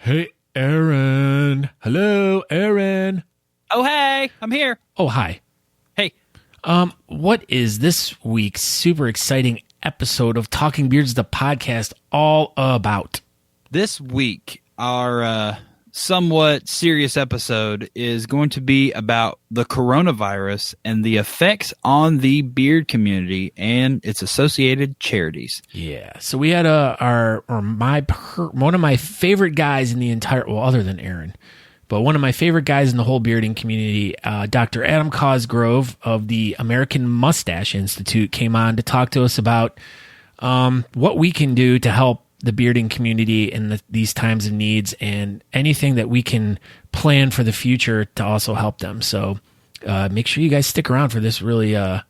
Hey, Aaron. Hello, Aaron. Oh, hey, I'm here. Oh, hi. Hey. What is this week's super exciting episode of Talking Beards, the podcast, all about? This week, our somewhat serious episode is going to be about the coronavirus and the effects on the beard community and its associated charities. Yeah. So we had one of my favorite guys in the entire, well, other than Aaron, but one of my favorite guys in the whole bearding community, Dr. Adam Causgrove of the American Mustache Institute, came on to talk to us about what we can do to help the bearding community in these times of needs and anything that we can plan for the future to also help them. So make sure you guys stick around for this really, I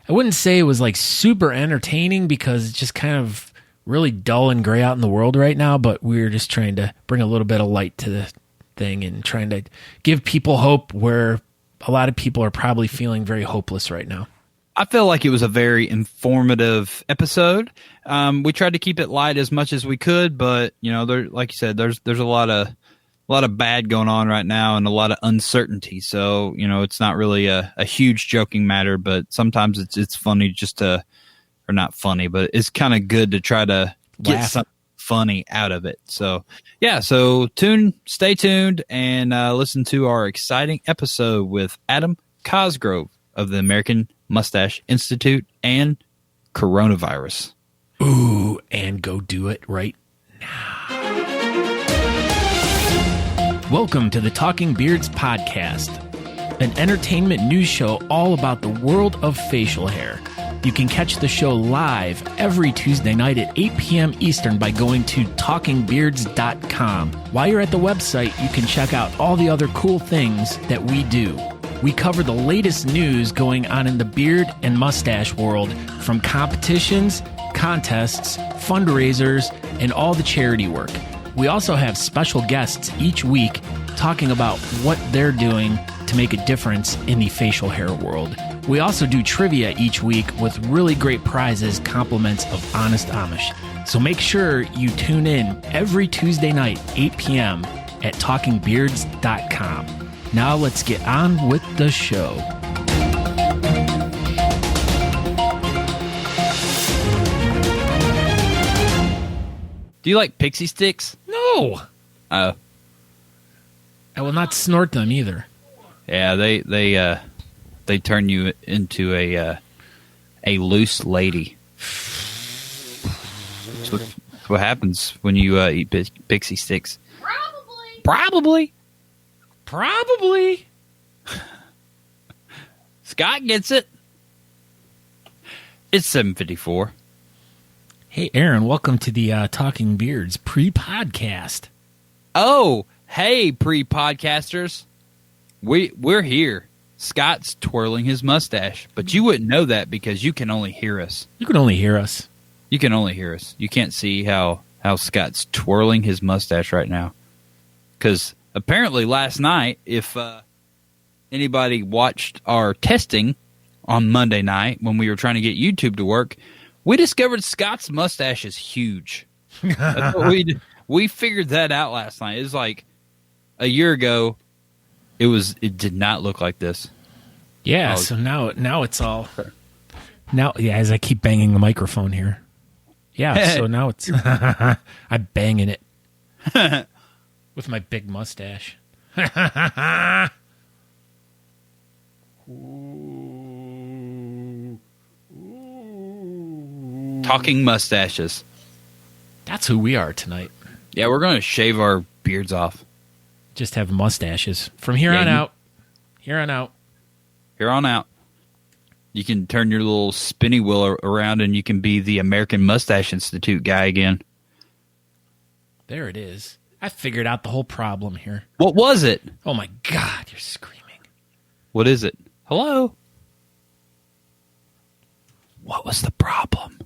wouldn't say it was like super entertaining because it's just kind of really dull and gray out in the world right now, but we're just trying to bring a little bit of light to the thing and trying to give people hope where a lot of people are probably feeling very hopeless right now. I feel like it was a very informative episode. We tried to keep it light as much as we could, but there, like you said, there's a lot of bad going on right now and a lot of uncertainty. So it's not really a huge joking matter, but sometimes it's funny or not funny, but it's kind of good to try to get something funny out of it. So yeah, stay tuned and listen to our exciting episode with Adam Causgrove of the American Mustache Institute and coronavirus. Ooh, and go do it right now. Welcome to the Talking Beards podcast, an entertainment news show all about the world of facial hair. You can catch the show live every Tuesday night at 8 p.m. Eastern by going to talkingbeards.com. While you're at the website, you can check out all the other cool things that we do. We cover the latest news going on in the beard and mustache world, from competitions, contests, fundraisers, and all the charity work. We also have special guests each week talking about what they're doing to make a difference in the facial hair world. We also do trivia each week with really great prizes, compliments of Honest Amish. So make sure you tune in every Tuesday night, 8 p.m. at talkingbeards.com. Now let's get on with the show. Do you like pixie sticks? No. Oh. I will not snort them either. Yeah, they turn you into a loose lady. That's what happens when you eat pixie sticks. Probably. Scott gets it. It's 7:54. Hey, Aaron, welcome to the Talking Beards pre-podcast. Oh, hey, pre-podcasters. We're here. Scott's twirling his mustache, but you wouldn't know that because you can only hear us. You can only hear us. You can only hear us. You can't see how Scott's twirling his mustache right now. Because apparently last night, if anybody watched our testing on Monday night when we were trying to get YouTube to work, we discovered Scott's mustache is huge. That's what we figured that out last night. It was like a year ago. It did not look like this. Yeah, so now it's all now. Yeah, as I keep banging the microphone here. Yeah, so now it's I'm banging it with my big mustache. Talking mustaches. That's who we are tonight. Yeah, we're going to shave our beards off. Just have mustaches from here on out. Here on out. You can turn your little spinny wheel around and you can be the American Mustache Institute guy again. There it is. I figured out the whole problem here. What was it? Oh my God, you're screaming. What is it? Hello? What was the problem?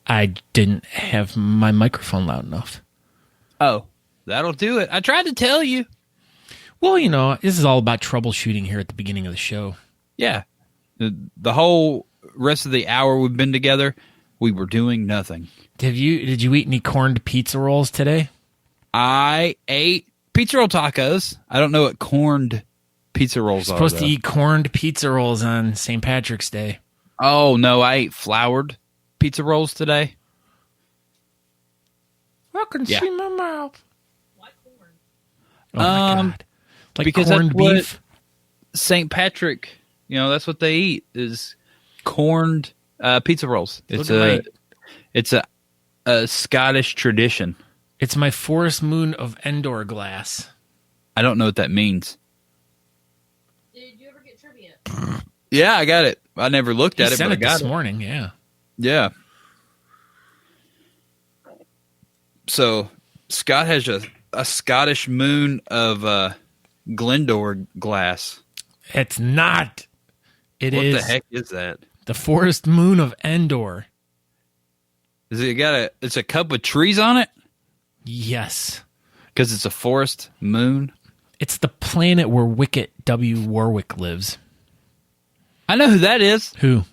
I didn't have my microphone loud enough. Oh, that'll do it. I tried to tell you. Well, this is all about troubleshooting here at the beginning of the show. Yeah. The whole rest of the hour we've been together, we were doing nothing. Did you eat any corned pizza rolls today? I ate pizza roll tacos. I don't know what corned pizza rolls You're are. supposed to eat corned pizza rolls on St. Patrick's Day. Oh, no, I ate floured pizza rolls today. I can see my mouth. Why corn? Oh, my God. Like because corned that's what beef? St. Patrick, that's what they eat is corned pizza rolls. It's a Scottish tradition. It's my Forest Moon of Endor glass. I don't know what that means. Did you ever get trivia? Yeah, I got it. I never looked at it, Sent but I it got this it. morning, yeah. Yeah. So Scott has a Scottish moon of Glendor glass. It's not. It is What the heck is that? the Forest Moon of Endor. Is it it's a cup with trees on it? Yes. Because it's a forest moon? It's the planet where Wicket W. Warwick lives. I know who that is. Who?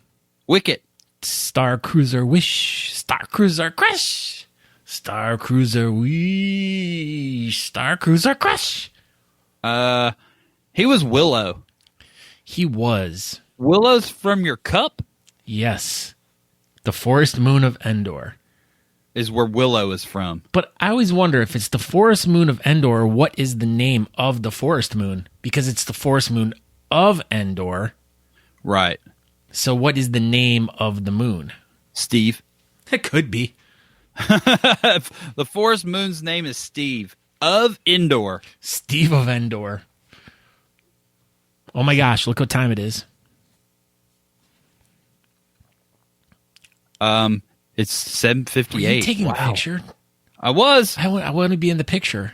Wicket. Star Cruiser Wish. Star Cruiser Crush. Star Cruiser Wish. Star Cruiser Crush. He was Willow. He was. Willow's from your cup? Yes. The Forest Moon of Endor. Is where Willow is from. But I always wonder if it's the Forest Moon of Endor, what is the name of the Forest Moon? Because it's the Forest Moon of Endor. Right. So what is the name of the moon? Steve. It could be. The forest moon's name is Steve of Endor. Steve of Endor. Oh my gosh, look what time it is. It's 7:58. Were you taking a picture? I was. I want to be in the picture.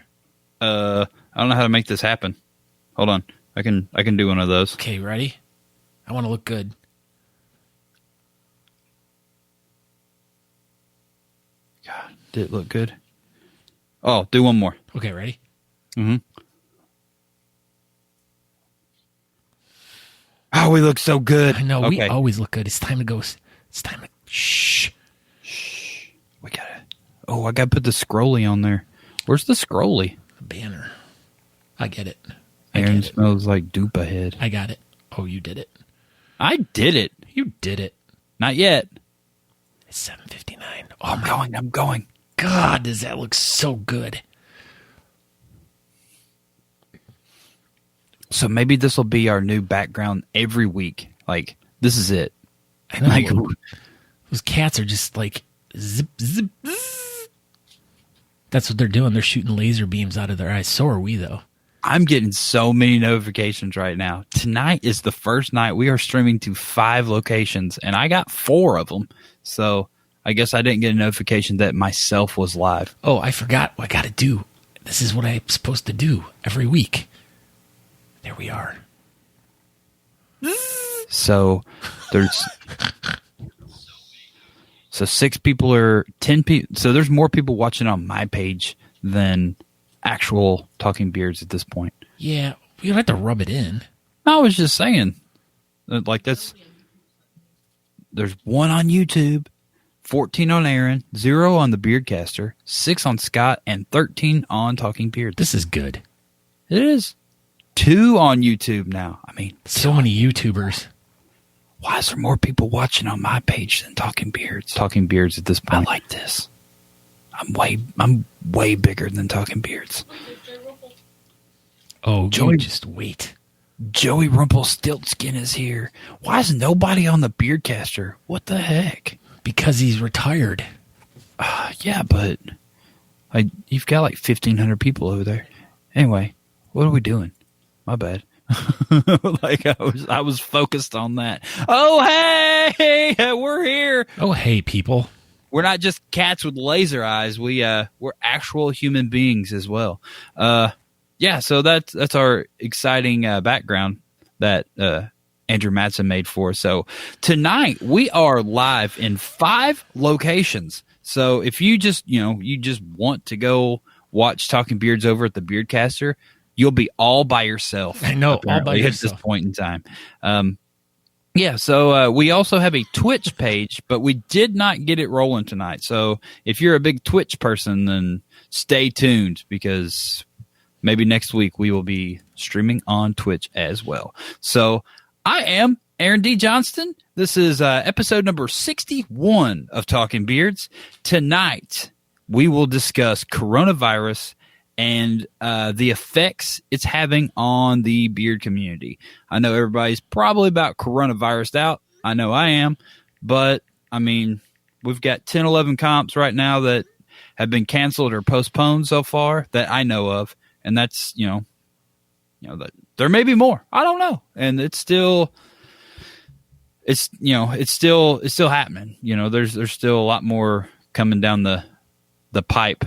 I don't know how to make this happen. Hold on. I can do one of those. Okay, ready? I want to look good. God, did it look good? Oh, do one more. Okay, ready? Mm-hmm. Oh, we look so good. I know, Okay. we always look good. It's time to go. It's time to... Shh. We gotta... Oh, I gotta put the scrolly on there. Where's the scrolly? The banner. I get it. Aaron get it. smells like dupe ahead. I got it. Oh, you did it. I did it. You did it. Not yet. It's 7:59. Oh, I'm going. God, does that look so good? So maybe this will be our new background every week. Like, this is it. I know. Like, those cats are just like zip, zip, zzz. That's what they're doing. They're shooting laser beams out of their eyes. So are we, though. I'm getting so many notifications right now. Tonight is the first night we are streaming to 5 locations, and I got 4 of them. So I guess I didn't get a notification that myself was live. Oh, I forgot what I got to do. This is what I'm supposed to do every week. There we are. So there's... So 6 people or 10 people. So there's more people watching on my page than actual Talking Beards at this point. Yeah, we don't have to rub it in. I was just saying, like there's 1 on YouTube, 14 on Aaron, 0 on the Beardcaster, 6 on Scott, and 13 on Talking Beards. This is good. It is 2 on YouTube now. I mean, So many YouTubers. why is there more people watching on my page than Talking Beards? Talking Beards at this point. I like this. I'm way bigger than Talking Beards. Oh, Joey- you just wait. Joey Rumpelstiltskin is here. Why is nobody on the Beardcaster? What the heck? Because he's retired. Yeah, but you've got like 1,500 people over there. Anyway, what are we doing? My bad. Like I was focused on that. Oh, hey, we're here. Oh, hey, people. We're not just cats with laser eyes. We're actual human beings as well. Yeah, so that's our exciting background that Andrew Matson made for us. So tonight we are live in 5 locations. So if you just want to go watch Talking Beards over at the Beardcaster, you'll be all by yourself. I know, all by apparently, yourself. at this point in time. Yeah, so we also have a Twitch page, but we did not get it rolling tonight. So if you're a big Twitch person, then stay tuned because maybe next week we will be streaming on Twitch as well. So I am Aaron D. Johnston. This is episode number 61 of Talking Beards. Tonight we will discuss coronavirus and the effects it's having on the beard community. I know everybody's probably about coronavirus out. I know I am. But, I mean, we've got 10, 11 comps right now that have been canceled or postponed so far that I know of. And that's, that there may be more. I don't know. And it's still happening. There's still a lot more coming down the pipe,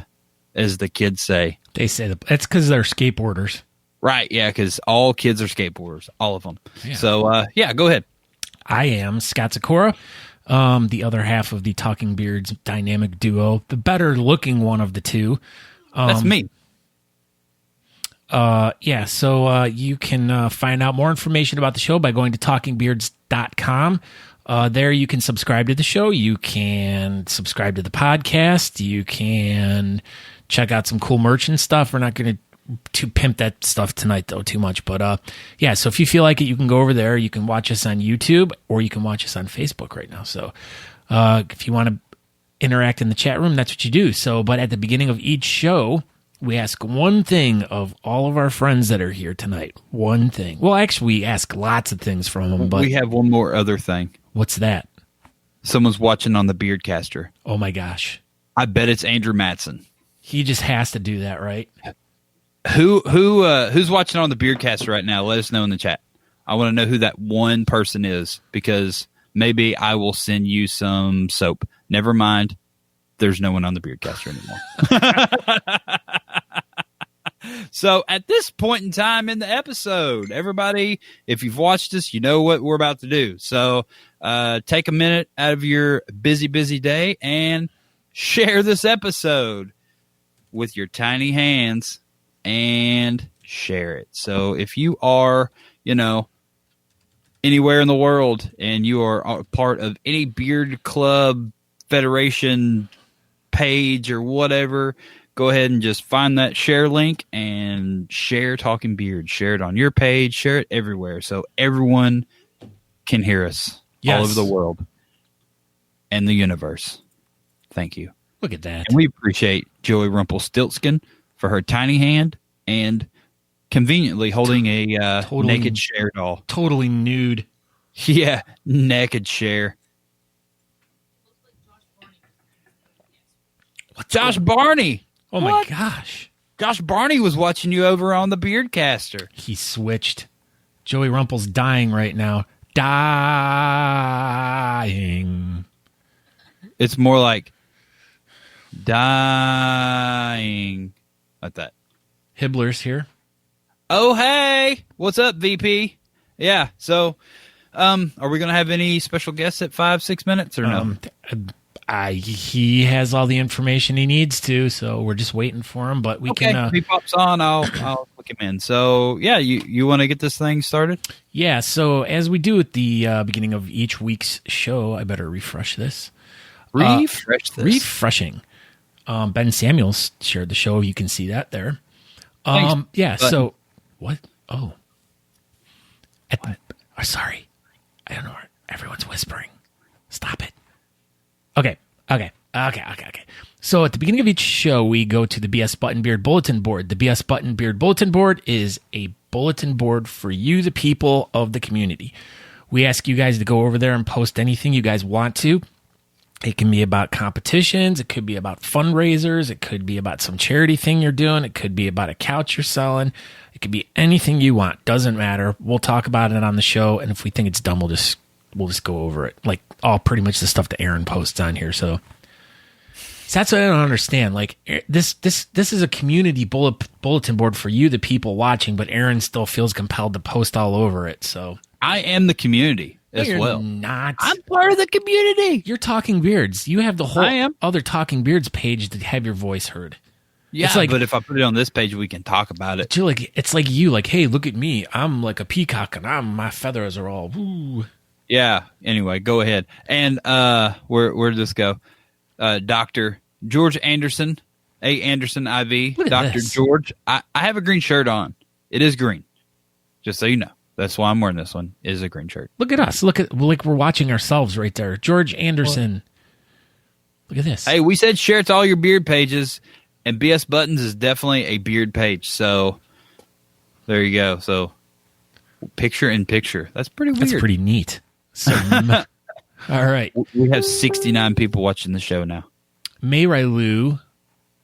as the kids say. They say it's because they're skateboarders. Right, yeah, because all kids are skateboarders, all of them. Yeah. So, go ahead. I am Scott Sakura, the other half of the Talking Beards dynamic duo, the better-looking one of the two. That's me. So you can find out more information about the show by going to talkingbeards.com. There you can subscribe to the show. You can subscribe to the podcast. You can check out some cool merch and stuff. We're not going to pimp that stuff tonight, though, too much. But, so if you feel like it, you can go over there. You can watch us on YouTube or you can watch us on Facebook right now. So if you want to interact in the chat room, that's what you do. So, but at the beginning of each show, we ask one thing of all of our friends that are here tonight. One thing. Well, actually, we ask lots of things from them. But we have one more other thing. What's that? Someone's watching on the Beardcaster. Oh, my gosh. I bet it's Andrew Matson. He just has to do that, right? Who's watching on the Beardcaster right now? Let us know in the chat. I want to know who that one person is because maybe I will send you some soap. Never mind. There's no one on the Beardcaster anymore. So at this point in time in the episode, everybody, if you've watched us, you know what we're about to do. So take a minute out of your busy day and share this episode with your tiny hands and share it. So if you are, anywhere in the world and you are a part of any beard club, federation, page or whatever, go ahead and just find that share link and share Talking Beard. Share it on your page. Share it everywhere so everyone can hear us all over the world and the universe. Thank you. Look at that. And we appreciate Joey Rumpelstiltskin for her tiny hand and conveniently holding a naked Cher doll. Totally nude. Yeah, naked Cher. Josh Barney. Oh, my gosh. Josh Barney was watching you over on the Beardcaster. He switched. Joey Rumpel's dying right now. Dying. It's more like dying. Like that. Hibbler's here. Oh, hey. What's up, VP? Yeah, so are we going to have any special guests at 5-6 minutes or no? He has all the information he needs to, so we're just waiting for him. But we can. If he pops on, I'll look him in. So yeah, you want to get this thing started? Yeah. So as we do at the beginning of each week's show, I better refresh this. Refreshing. Ben Samuels shared the show. You can see that there. Yeah. Button. So what? Oh. Sorry. I don't know. Everyone's whispering. Stop it. Okay. So at the beginning of each show, we go to the BS Button Beard Bulletin Board. The BS Button Beard Bulletin Board is a bulletin board for you, the people of the community. We ask you guys to go over there and post anything you guys want to. It can be about competitions. It could be about fundraisers. It could be about some charity thing you're doing. It could be about a couch you're selling. It could be anything you want. Doesn't matter. We'll talk about it on the show. And if we think it's dumb, we'll just go over it. Like all pretty much the stuff that Aaron posts on here. So that's what I don't understand. Like this is a community bulletin board for you, the people watching, but Aaron still feels compelled to post all over it. So I am the community as well. Not. I'm part of the community. You're Talking Beards. You have the whole other Talking Beards page to have your voice heard. Yeah, it's like, but if I put it on this page, we can talk about it. It's like you, like, hey, look at me. I'm like a peacock, and my feathers are all woo. Yeah. Anyway, go ahead. And where did this go? Dr. George Anderson, A. Anderson, IV. Look at Dr. this. George. I have a green shirt on. It is green. Just so you know. That's why I'm wearing this one. It is a green shirt. Look at us. Look at like we're watching ourselves right there. George Anderson. Look at this. Hey, we said share it to all your beard pages, and BS Buttons is definitely a beard page. So there you go. So picture in picture. That's pretty weird. That's pretty neat. So, all right. We have 69 people watching the show now. Mayrai Lou,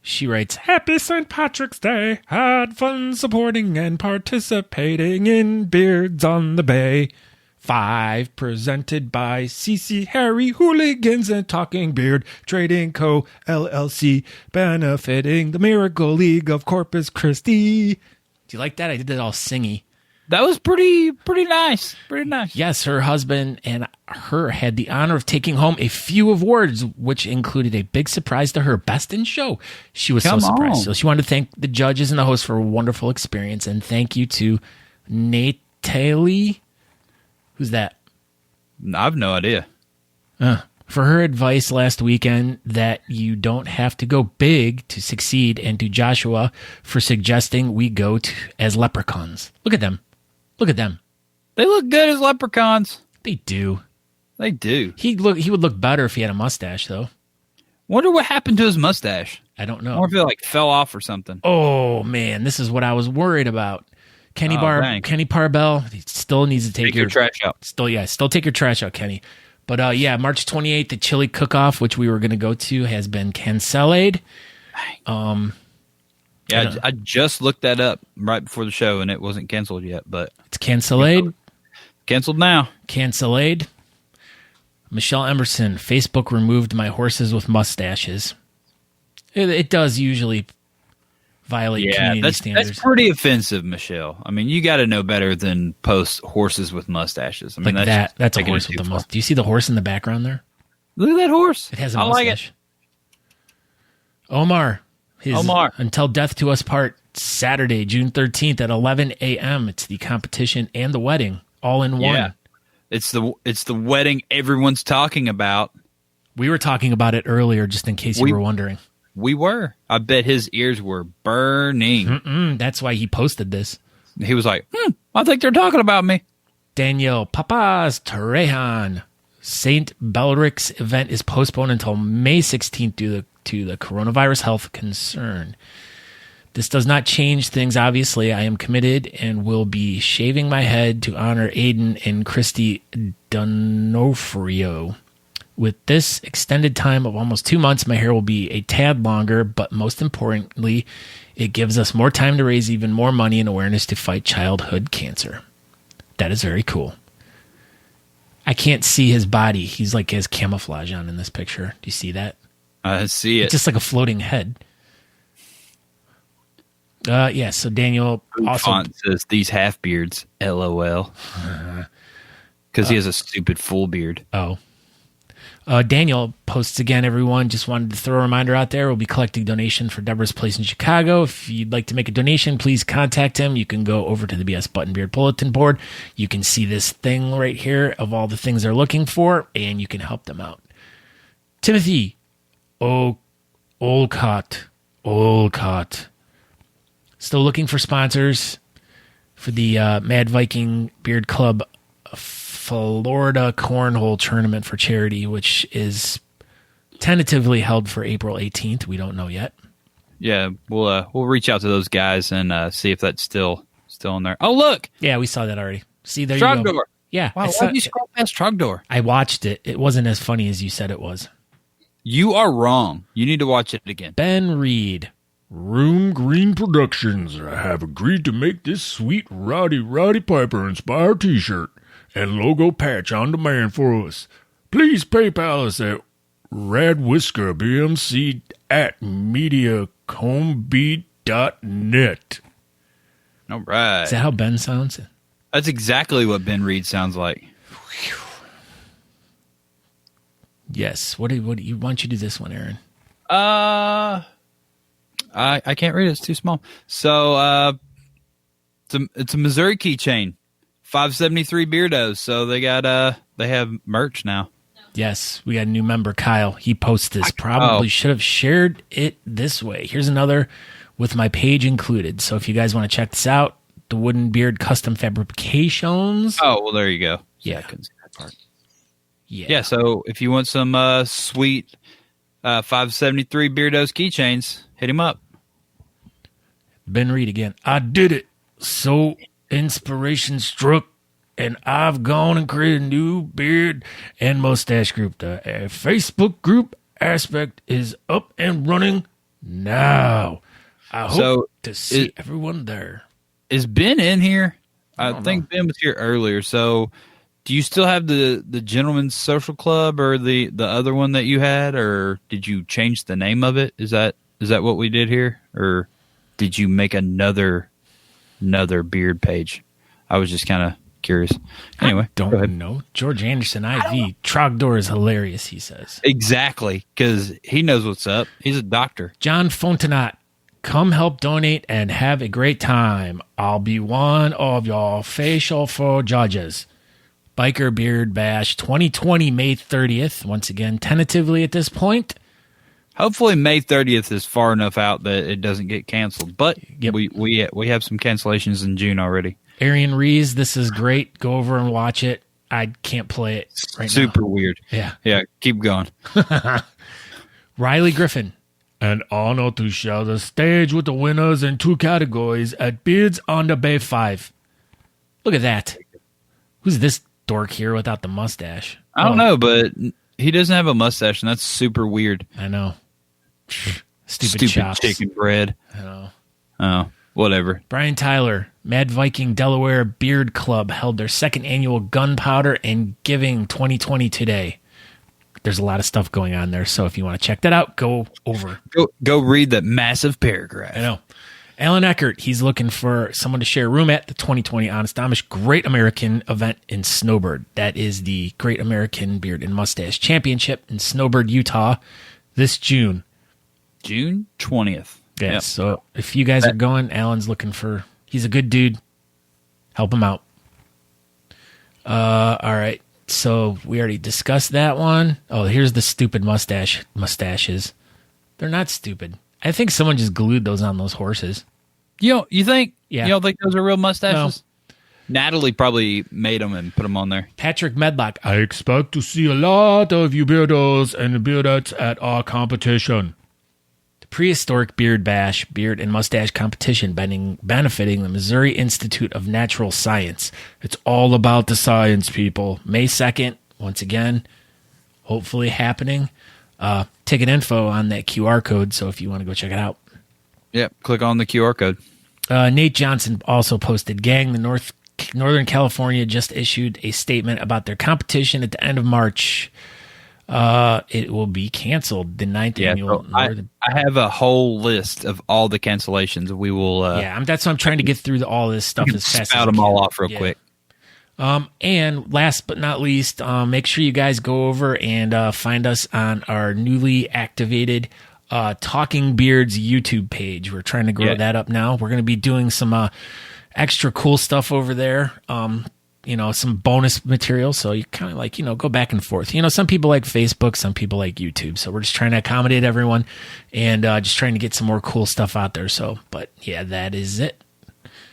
she writes, Happy St. Patrick's Day. Had fun supporting and participating in Beards on the Bay. 5 presented by CC Harry Hooligans and Talking Beard Trading Co. LLC, benefiting the Miracle League of Corpus Christi. Do you like that? I did that all singy. That was pretty nice. Pretty nice. Yes, her husband and her had the honor of taking home a few awards, which included a big surprise to her, Best in Show. She was so surprised. So she wanted to thank the judges and the host for a wonderful experience. And thank you to Natalie. Who's that? I have no idea. For her advice last weekend that you don't have to go big to succeed, and to Joshua for suggesting we go as leprechauns. Look at them. Look at them. They look good as leprechauns. They do. They do. He would look better if he had a mustache, though. Wonder what happened to his mustache. I don't know. Or if it like fell off or something. Oh man, this is what I was worried about. Kenny Parbell, he still needs to take your trash out. Still take your trash out, Kenny. But March 28th, the chili cook-off, which we were going to go to, has been canceled. I just looked that up right before the show, and it wasn't canceled yet. But it's canceled. Canceled now. Canceled. Michelle Emerson, Facebook removed my horses with mustaches. It does usually violate community standards. That's pretty offensive, Michelle. I mean, you got to know better than post horses with mustaches. I mean, that's a horse with a mustache. Do you see the horse in the background there? Look at that horse. It has a mustache. Like it. Omar. Omar. Until Death to Us Part, Saturday, June 13th at 11 a.m. It's the competition and the wedding all in one. Yeah. It's the wedding everyone's talking about. We were talking about it earlier, just in case you were wondering. We were. I bet his ears were burning. That's why he posted this. He was like, I think they're talking about me. Daniel Papas Torrejan. St. Belric's event is postponed until May 16th due to the coronavirus health concern. This does not change things, obviously. I am committed and will be shaving my head to honor Aiden and Christy Donofrio. With this extended time of almost 2 months, my hair will be a tad longer, but most importantly, it gives us more time to raise even more money and awareness to fight childhood cancer. That is very cool. I can't see his body. He's like has camouflage on in this picture. Do you see that? I see it. It's just like a floating head. So Daniel also font says these half beards, LOL. Because he has a stupid full beard. Oh. Daniel posts again, everyone. Just wanted to throw a reminder out there. We'll be collecting donations for Deborah's Place in Chicago. If you'd like to make a donation, please contact him. You can go over to the BS Button Beard Bulletin Board. You can see this thing right here of all the things they're looking for, and you can help them out. Timothy Olcott. Still looking for sponsors for the Mad Viking Beard Club Florida Cornhole Tournament for charity, which is tentatively held for April 18th. We don't know yet. Yeah, we'll reach out to those guys and see if that's still in there. Oh, look! Yeah, we saw that already. See, there Trogdor. you go. Yeah. Wow, why did you scroll past Trogdor? I watched it. It wasn't as funny as you said it was. You are wrong. You need to watch it again. Ben Reed. Room Green Productions have agreed to make this sweet Roddy Piper inspired t-shirt and logo patch on demand for us. Please PayPal us at radwhisker@mediacombeat.net. All right. Is that how Ben sounds? That's exactly what Ben Reed sounds like. Yes. Why don't you do this one, Aaron? I can't read it. It's too small. So it's a Missouri keychain. 573 Beardos. So they got they have merch now. Yes, we got a new member, Kyle. He posts this. Probably should have shared it this way. Here's another with my page included. So if you guys want to check this out, the Wooden Beard Custom Fabrications. Oh, well, there you go. Yeah. I couldn't see that part. Yeah. So if you want some sweet 573 Beardos keychains, hit him up. Ben Reed again. I did it. So inspiration struck, and I've gone and created a new beard and mustache group. The Facebook group aspect is up and running now. I hope to see everyone there. Is Ben in here? I think Ben was here earlier. So do you still have the Gentleman's Social Club or the other one that you had, or did you change the name of it? Is that what we did here, or did you make another beard page? I was just kind of curious. Anyway, don't know. George Anderson, IV. Trogdor is hilarious, he says. Exactly, because he knows what's up. He's a doctor. John Fontenot, come help donate and have a great time. I'll be one of your facial for judges. Biker Beard Bash 2020, May 30th. Once again, tentatively at this point. Hopefully May 30th is far enough out that it doesn't get canceled. But Yep. we have some cancellations in June already. Arian Rees, this is great. Go over and watch it. I can't play it right now. Super weird. Yeah. Yeah, keep going. Riley Griffin. An honor to share the stage with the winners in 2 categories at Beards on the Bay 5. Look at that. Who's this dork here without the mustache? I don't know, but he doesn't have a mustache, and that's super weird. I know. Stupid chops. chicken bread. I know. Oh, whatever. Brian Tyler, Mad Viking Delaware Beard Club held their 2nd annual Gunpowder and Giving 2020 today. There's a lot of stuff going on there, so if you want to check that out, go over. Go read that massive paragraph. I know. Alan Eckert, he's looking for someone to share a room at the 2020 Honest Amish Great American event in Snowbird. That is the Great American Beard and Mustache Championship in Snowbird, Utah, this June. June 20th. Yeah, Yep. so if you guys are going, Alan's looking for, he's a good dude. Help him out. All right. So we already discussed that one. Oh, here's the stupid mustaches. They're not stupid. I think someone just glued those on those horses. You think? Yeah. You don't think those are real mustaches? No. Natalie probably made them and put them on there. Patrick Medlock. I expect to see a lot of you beardos and beardettes at our competition. The Prehistoric Beard Bash Beard and Mustache Competition benefiting the Missouri Institute of Natural Science. It's all about the science, people. May 2nd, once again, hopefully happening. Ticket info on that QR code, so if you want to go check it out. Yep, click on the QR code. Nate Johnson also posted, gang, Northern California just issued a statement about their competition at the end of March. It will be canceled, the 9th annual. So I have a whole list of all the cancellations. We will. That's why I'm trying to get through all this stuff as fast as spout them all off real quick. And last but not least, make sure you guys go over and find us on our newly activated Talking Beards YouTube page. We're trying to grow that up now. We're going to be doing some extra cool stuff over there. Some bonus material. So you kind of like, go back and forth. Some people like Facebook, some people like YouTube. So we're just trying to accommodate everyone and just trying to get some more cool stuff out there. So, but yeah, that is it.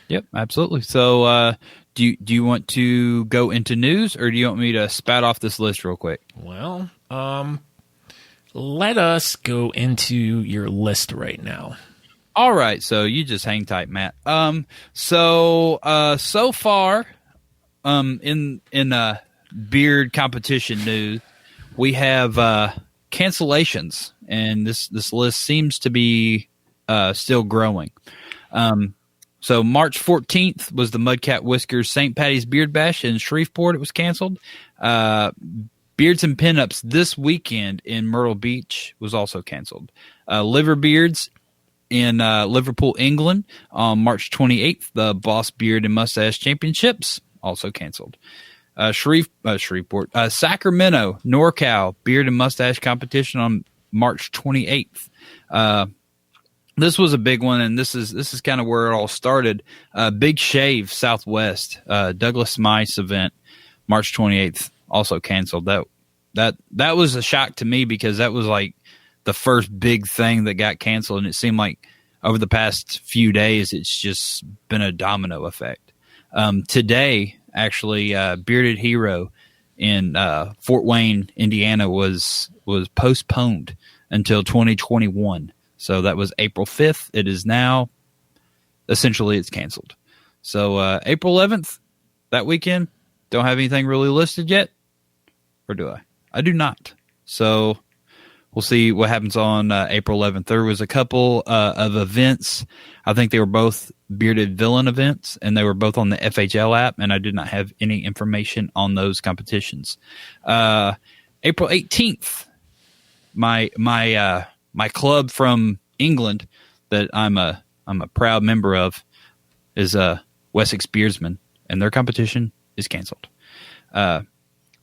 Yep, absolutely. So, do you want to go into news, or do you want me to spout off this list real quick? Well, let us go into your list right now. All right, so you just hang tight, Matt. So far, in beard competition news, we have cancellations, and this list seems to be still growing. So March 14th was the Mudcat Whiskers St. Patty's Beard Bash in Shreveport. It was canceled. Beards and Pinups this weekend in Myrtle Beach was also canceled. Liver Beards in Liverpool, England on March 28th. The Boss Beard and Mustache Championships also canceled. Shreveport. Sacramento, NorCal Beard and Mustache Competition on March 28th. This was a big one, and this is kind of where it all started. Big Shave Southwest, Douglas Mice event, March 28th, also canceled. That was a shock to me because that was like the first big thing that got canceled, and it seemed like over the past few days it's just been a domino effect. Today, actually, Bearded Hero in Fort Wayne, Indiana, was postponed until 2021. So that was April 5th. It is now essentially it's canceled. So April 11th, that weekend, don't have anything really listed yet, or do I? I do not. So we'll see what happens on April 11th. There was a couple of events. I think they were both Bearded Villain events, and they were both on the FHL app, and I did not have any information on those competitions. April 18th, my club from England that I'm a proud member of is Wessex Beardsmen, and their competition is canceled.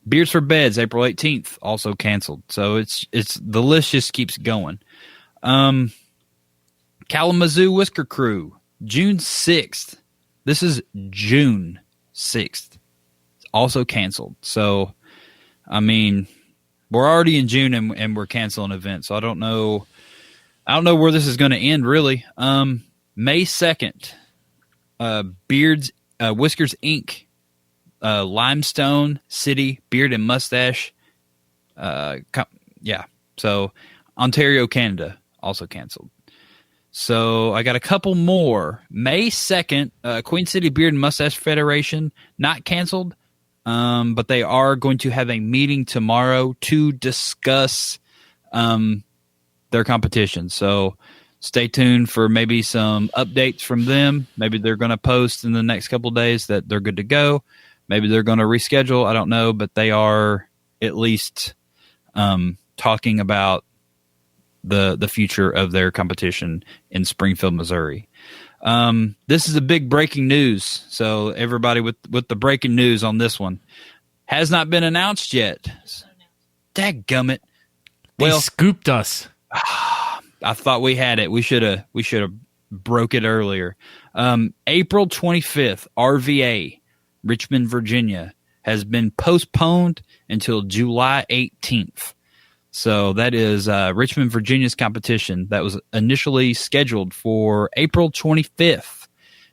Beards for Beds, April 18th, also canceled. So it's the list just keeps going. Kalamazoo Whisker Crew, June 6th. This is June 6th. It's also canceled. So, I mean, we're already in June and we're canceling events. So I don't know where this is going to end, really. May 2nd, Whiskers Inc., Limestone City Beard and Mustache. So Ontario, Canada, also canceled. So I got a couple more. May 2nd, Queen City Beard and Mustache Federation, not canceled, but they are going to have a meeting tomorrow to discuss their competition. So stay tuned for maybe some updates from them. Maybe they're going to post in the next couple of days that they're good to go. Maybe they're going to reschedule. I don't know, but they are at least talking about the future of their competition in Springfield, Missouri. This is a big breaking news. So everybody with the breaking news on this one has not been announced yet. Dadgummit. They scooped us. I thought we had it. We should have broke it earlier. April 25th, RVA, Richmond, Virginia, has been postponed until July 18th. So that is Richmond, Virginia's competition that was initially scheduled for April 25th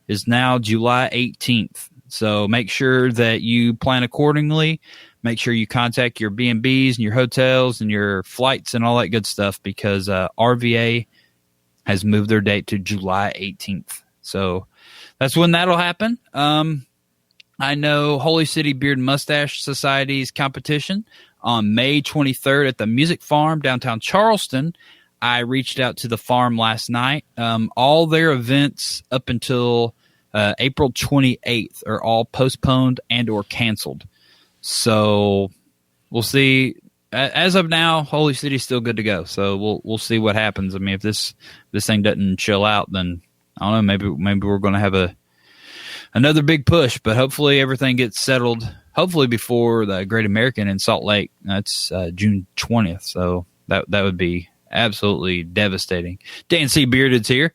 is now July 18th. So make sure that you plan accordingly. Make sure you contact your B&Bs and your hotels and your flights and all that good stuff because RVA has moved their date to July 18th. So that's when that'll happen. I know Holy City Beard and Mustache Society's competition on May 23rd at the Music Farm downtown Charleston. I reached out to the farm last night. All their events up until April 28th are all postponed and or canceled. So we'll see. As of now, Holy City's still good to go. So we'll see what happens. I mean, if this thing doesn't chill out, then I don't know. Maybe we're going to have another big push. But hopefully everything gets settled. Hopefully before the Great American in Salt Lake. That's June 20th. So that would be absolutely devastating. Dan C. Bearded's here.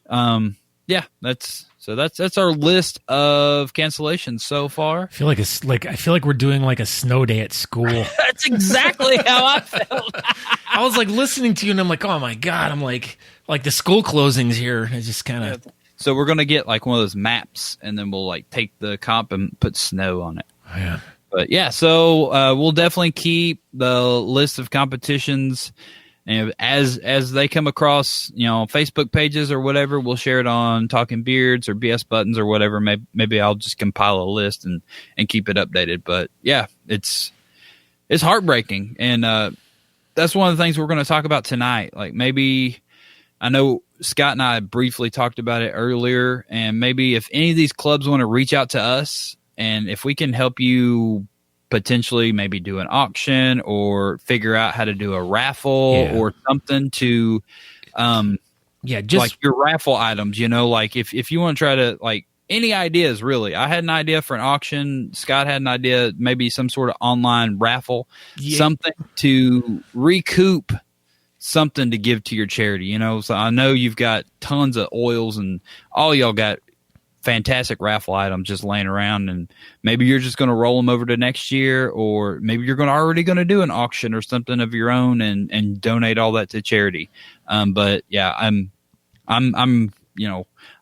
That's our list of cancellations so far. I feel like we're doing like a snow day at school. That's exactly how I felt. I was like listening to you and I'm like, oh my God, I'm like the school closings here. I just kind of. So we're going to get like one of those maps and then we'll like take the comp and put snow on it. Oh, yeah. But yeah, so we'll definitely keep the list of competitions. And as they come across, Facebook pages or whatever, we'll share it on Talking Beards or BS Buttons or whatever. Maybe I'll just compile a list and keep it updated. But yeah, it's heartbreaking, and that's one of the things we're going to talk about tonight. Like maybe I know Scott and I briefly talked about it earlier, and maybe if any of these clubs want to reach out to us, and if we can help you potentially maybe do an auction or figure out how to do a raffle or something to just like your raffle items, like if you want to try to like any ideas really. I had an idea for an auction. Scott had an idea, maybe some sort of online raffle, something to recoup something to give to your charity, So I know you've got tons of oils and all y'all got fantastic raffle items just laying around, and maybe you're just going to roll them over to next year, or maybe you're already going to do an auction or something of your own and donate all that to charity. But yeah, I'm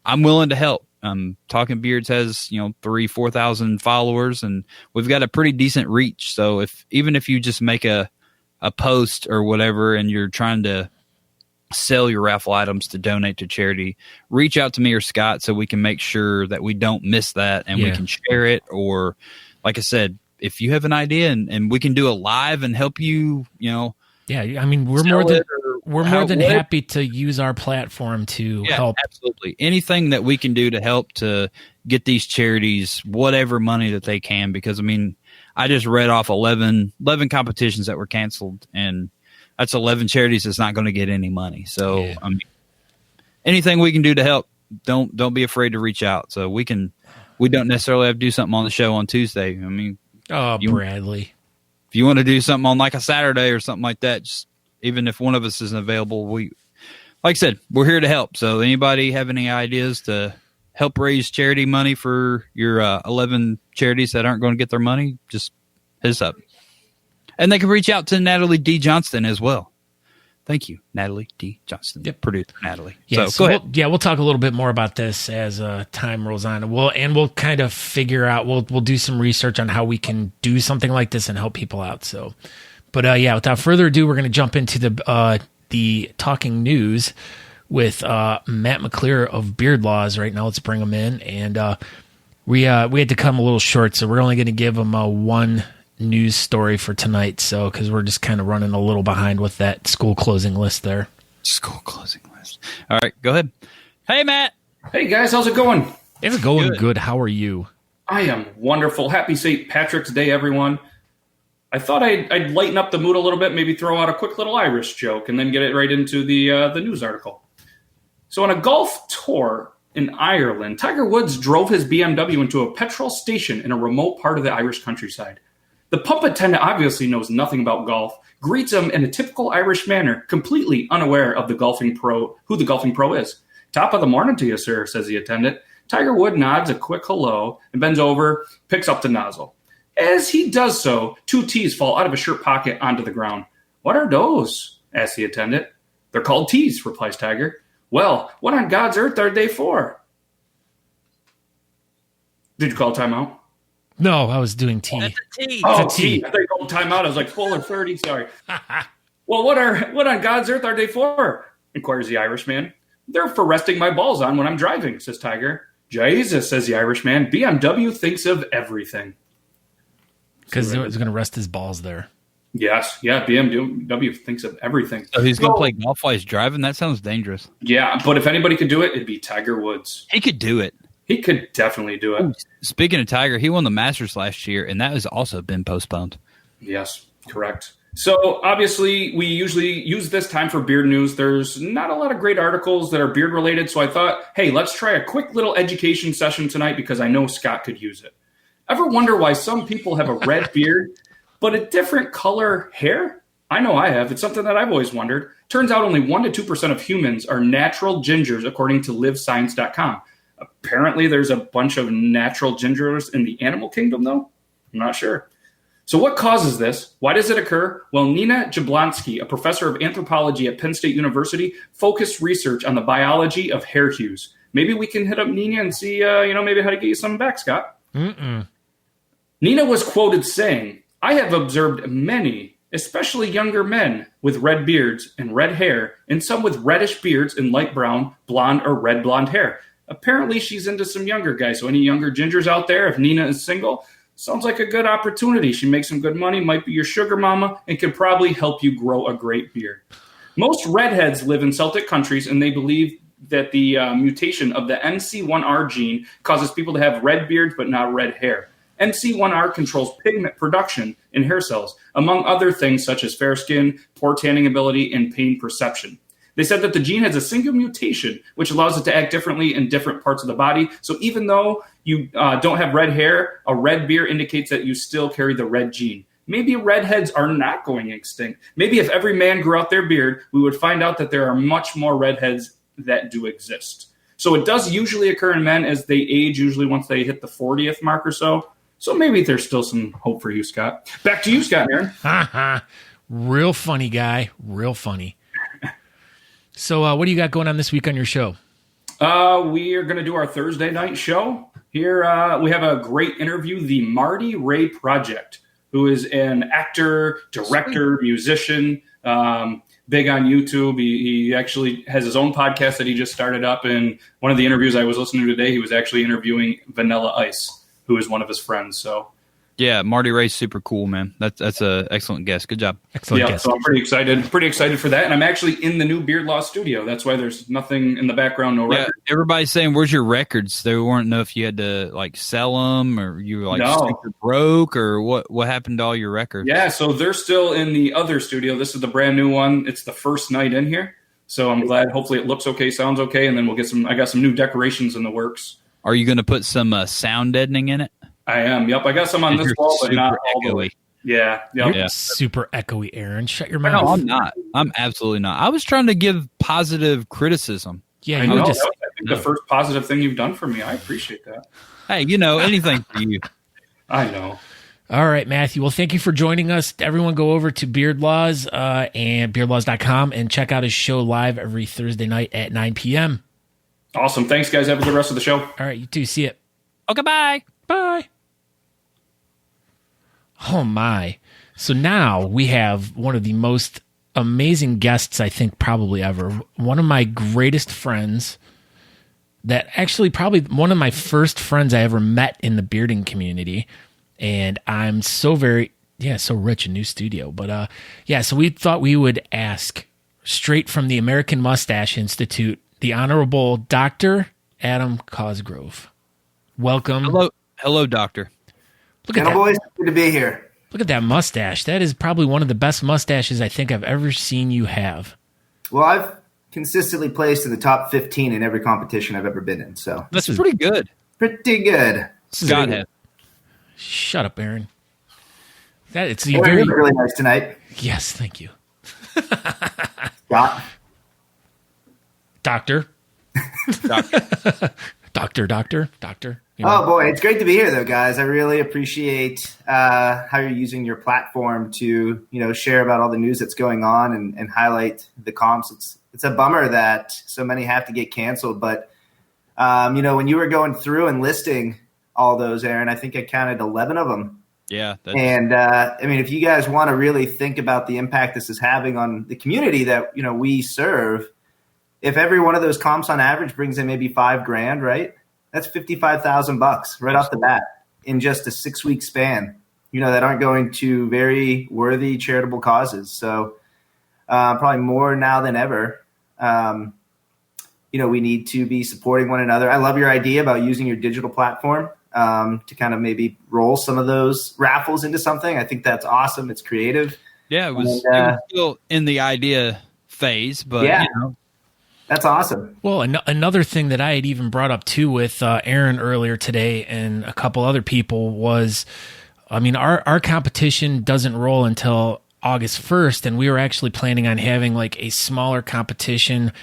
willing to help. Talking Beards has 3,000-4,000 followers, and we've got a pretty decent reach. So even if you just make a post or whatever, and you're trying to sell your raffle items to donate to charity, reach out to me or Scott so we can make sure that we don't miss that and we can share it. Or like I said, if you have an idea and we can do a live and help you, yeah, I mean, we're more than happy to use our platform to help. Absolutely. Anything that we can do to help to get these charities whatever money that they can, because I mean, I just read off 11 competitions that were canceled, and that's 11 charities that's not going to get any money. So I mean, anything we can do to help, don't be afraid to reach out. So we don't necessarily have to do something on the show on Tuesday. I mean, Bradley, if you want to do something on like a Saturday or something like that, just even if one of us isn't available, like I said, we're here to help. So anybody have any ideas to help raise charity money for your 11 charities that aren't going to get their money, just hit us up. And they can reach out to Natalie D. Johnston as well. Thank you, Natalie D. Johnston. Yep. Producer Natalie. Yeah, so go ahead. We'll talk a little bit more about this as time rolls on. We'll kind of figure out. We'll do some research on how we can do something like this and help people out. So, but without further ado, we're going to jump into the talking news with Matt McClure of Beard Laws right now. Let's bring him in, and we had to come a little short, so we're only going to give him one news story for tonight, so because we're just kind of running a little behind with that school closing list there. School closing list. All right, go ahead. Hey, Matt. Hey, guys. How's it going? It's going good. How are you? I am wonderful. Happy St. Patrick's Day, everyone. I thought I'd lighten up the mood a little bit, maybe throw out a quick little Irish joke, and then get it right into the news article. So on a golf tour in Ireland, Tiger Woods drove his BMW into a petrol station in a remote part of the Irish countryside. The pump attendant obviously knows nothing about golf, greets him in a typical Irish manner, completely unaware of who the golfing pro is. "Top of the morning to you, sir," says the attendant. Tiger Woods nods a quick hello and bends over, picks up the nozzle. As he does so, 2 tees fall out of his shirt pocket onto the ground. "What are those?" asks the attendant. "They're called tees," replies Tiger. "Well, what on God's earth are they for?" Did you call timeout? No, I was doing tea. That's a tea. Oh, It's a tea. tea. I thought you called timeout. I was like, full or 30, sorry. "Well, what on God's earth are they for?" inquires the Irishman. "They're for resting my balls on when I'm driving," says Tiger. "Jesus," says the Irishman, "BMW thinks of everything." Because he was going to rest his balls there. Yes, yeah, BMW thinks of everything. So he's going to play golf while he's driving? That sounds dangerous. Yeah, but if anybody could do it, it'd be Tiger Woods. He could do it. He could definitely do it. Speaking of Tiger, he won the Masters last year, and that has also been postponed. Yes, correct. So obviously, we usually use this time for beard news. There's not a lot of great articles that are beard related, so I thought, hey, let's try a quick little education session tonight because I know Scott could use it. Ever wonder why some people have a red beard but a different color hair? I know I have. It's something that I've always wondered. Turns out only 1% to 2% of humans are natural gingers, according to livescience.com. Apparently, there's a bunch of natural gingers in the animal kingdom, though. I'm not sure. So what causes this? Why does it occur? Well, Nina Jablonski, a professor of anthropology at Penn State University, focused research on the biology of hair hues. Maybe we can hit up Nina and see, maybe how to get you something back, Scott. Nina was quoted saying, "I have observed many, especially younger men, with red beards and red hair, and some with reddish beards and light brown, blonde, or red blonde hair." Apparently, she's into some younger guys. So any younger gingers out there, if Nina is single, sounds like a good opportunity. She makes some good money, might be your sugar mama, and can probably help you grow a great beard. Most redheads live in Celtic countries, and they believe that the mutation of the MC1R gene causes people to have red beards but not red hair. MC1R controls pigment production in hair cells, among other things such as fair skin, poor tanning ability, and pain perception. They said that the gene has a single mutation, which allows it to act differently in different parts of the body. So even though you don't have red hair, a red beard indicates that you still carry the red gene. Maybe redheads are not going extinct. Maybe if every man grew out their beard, we would find out that there are much more redheads that do exist. So it does usually occur in men as they age, usually once they hit the 40th mark or so. So maybe there's still some hope for you, Scott. Back to you, Scott Aaron. Real funny guy. Real funny. So what do you got going on this week on your show? We are going to do our Thursday night show. Here we have a great interview, the Marty Ray Project, who is an actor, director, musician, big on YouTube. He actually has his own podcast that he just started up. And one of the interviews I was listening to today, he was actually interviewing Vanilla Ice, who is one of his friends. So Yeah, Marty Ray's super cool, man. That's a excellent guest. Good job. Excellent guest. So I'm pretty excited for that. And I'm actually in the new Beard Law studio. That's why there's nothing in the background, no record. Everybody's saying, "Where's your records?" They weren't know if you had to like sell them or you were like super broke or what happened to all your records. Yeah, so they're still in the other studio. This is the brand new one. It's the first night in here. So I'm glad. Hopefully it looks okay, sounds okay, and then we'll get I got some new decorations in the works. Are you going to put some sound deadening in it? I am. Yep. I got some on this wall, but not all the way. echoey. Yeah. Yep. You're super echoey, Aaron. Shut your No, mouth. I'm not. I'm absolutely not. I was trying to give positive criticism. Yeah, I you know. just That was, I think the first positive thing you've done for me. I appreciate that. Hey, anything for you. I know. All right, Matthew. Well, thank you for joining us. Everyone go over to Beard Laws and beardlaws.com and check out his show live every Thursday night at 9 p.m. Awesome. Thanks, guys. Have a good rest of the show. All right, you too. See it. Okay, bye. Bye. Oh, my. So now we have one of the most amazing guests, I think, probably ever. One of my greatest friends that actually probably one of my first friends I ever met in the bearding community. And I'm so rich, a new studio. But so we thought we would ask straight from the American Mustache Institute, the Honorable Dr. Adam Causgrove. Welcome. Hello, doctor. Look at that. Boys, good to be here. Look at that mustache. That is probably one of the best mustaches I think I've ever seen you have. Well, I've consistently placed in the top 15 in every competition I've ever been in, so That's pretty good. pretty good. Scott has. Shut up, Aaron. It's You very look really nice tonight, yes, thank you, Scott. doctor. Doctor. Oh boy, it's great to be here, though, guys. I really appreciate how you're using your platform to, share about all the news that's going on and highlight the comps. It's a bummer that so many have to get canceled, but when you were going through and listing all those, Aaron, I think I counted 11 of them. Yeah. And if you guys want to really think about the impact this is having on the community that we serve, if every one of those comps on average brings in maybe $5,000, right? That's $55,000 right off the bat in just a 6-week span. That aren't going to very worthy charitable causes. So probably more now than ever. We need to be supporting one another. I love your idea about using your digital platform to kind of maybe roll some of those raffles into something. I think that's awesome. It's creative. Yeah, it was still in the idea phase, but that's awesome. Well, another thing that I had even brought up too with Aaron earlier today and a couple other people was, our competition doesn't roll until August 1st, and we were actually planning on having like a smaller competition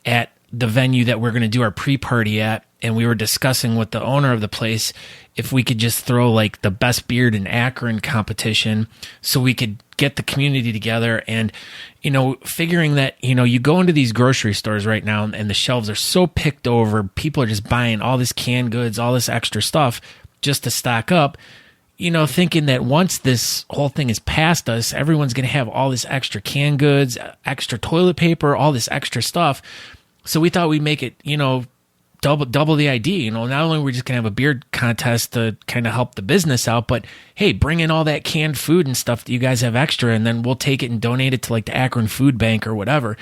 at the venue that we're going to do our pre-party at, and we were discussing with the owner of the place if we could just throw like the best beard in Akron competition so we could get the community together. And figuring that you go into these grocery stores right now and the shelves are so picked over, people are just buying all this canned goods, all this extra stuff just to stock up, thinking that once this whole thing is past us, everyone's going to have all this extra canned goods, extra toilet paper, all this extra stuff. So we thought we'd make it, double the idea. Not only we're just going to have a beard contest to kind of help the business out, but hey, bring in all that canned food and stuff that you guys have extra, and then we'll take it and donate it to like the Akron Food Bank or whatever.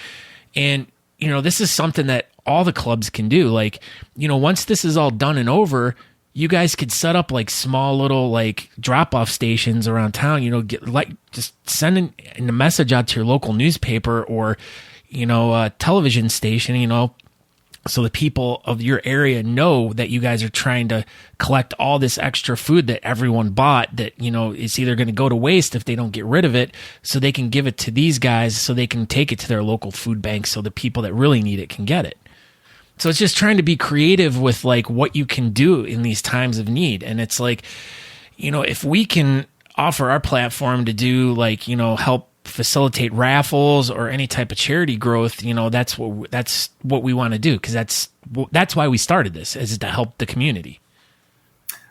And, this is something that all the clubs can do. Like, once this is all done and over, you guys could set up like small little like drop-off stations around town, just sending a message out to your local newspaper or, television station, so the people of your area know that you guys are trying to collect all this extra food that everyone bought that, is either going to go to waste if they don't get rid of it, so they can give it to these guys so they can take it to their local food bank so the people that really need it can get it. So it's just trying to be creative with like what you can do in these times of need. And it's like, if we can offer our platform to do like, help facilitate raffles or any type of charity growth, that's what we want to do. Cause that's why we started this, is to help the community.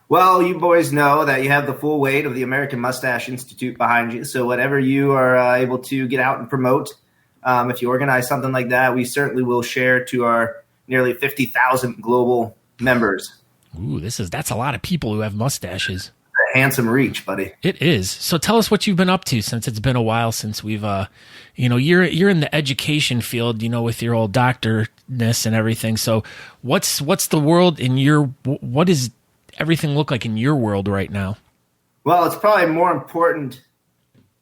Well, you boys know that you have the full weight of the American Mustache Institute behind you. So whatever you are able to get out and promote, if you organize something like that, we certainly will share to our nearly 50,000 global members. Ooh, that's a lot of people who have mustaches. A handsome reach, buddy. It is. So tell us what you've been up to, since it's been a while since we've, you're in the education field, with your old doctorness and everything. So what's the world what does everything look like in your world right now? Well, it's probably more important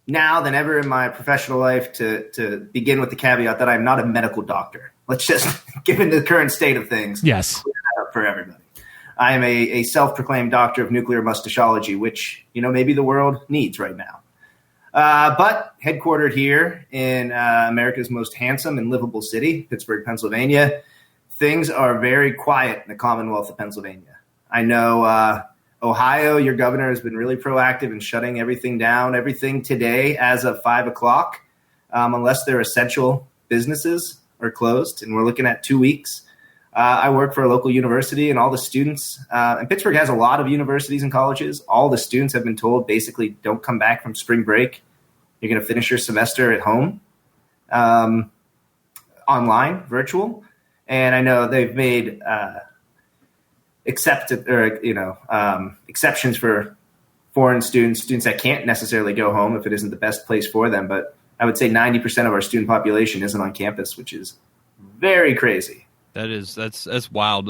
now than ever in my professional life to begin with the caveat that I'm not a medical doctor. Let's just, given the current state of things, yes, clear that up for everybody. I am a self-proclaimed doctor of nuclear mustachology, which, maybe the world needs right now. But headquartered here in America's most handsome and livable city, Pittsburgh, Pennsylvania, things are very quiet in the Commonwealth of Pennsylvania. I know Ohio, your governor has been really proactive in shutting everything down. Everything today as of 5 o'clock, unless they're essential businesses, are closed, and we're looking at 2 weeks. I work for a local university, and all the students, and Pittsburgh has a lot of universities and colleges. All the students have been told basically don't come back from spring break. You're going to finish your semester at home, online, virtual. And I know they've made exceptions for foreign students that can't necessarily go home if it isn't the best place for them. But I would say 90% of our student population isn't on campus, which is very crazy. That's wild.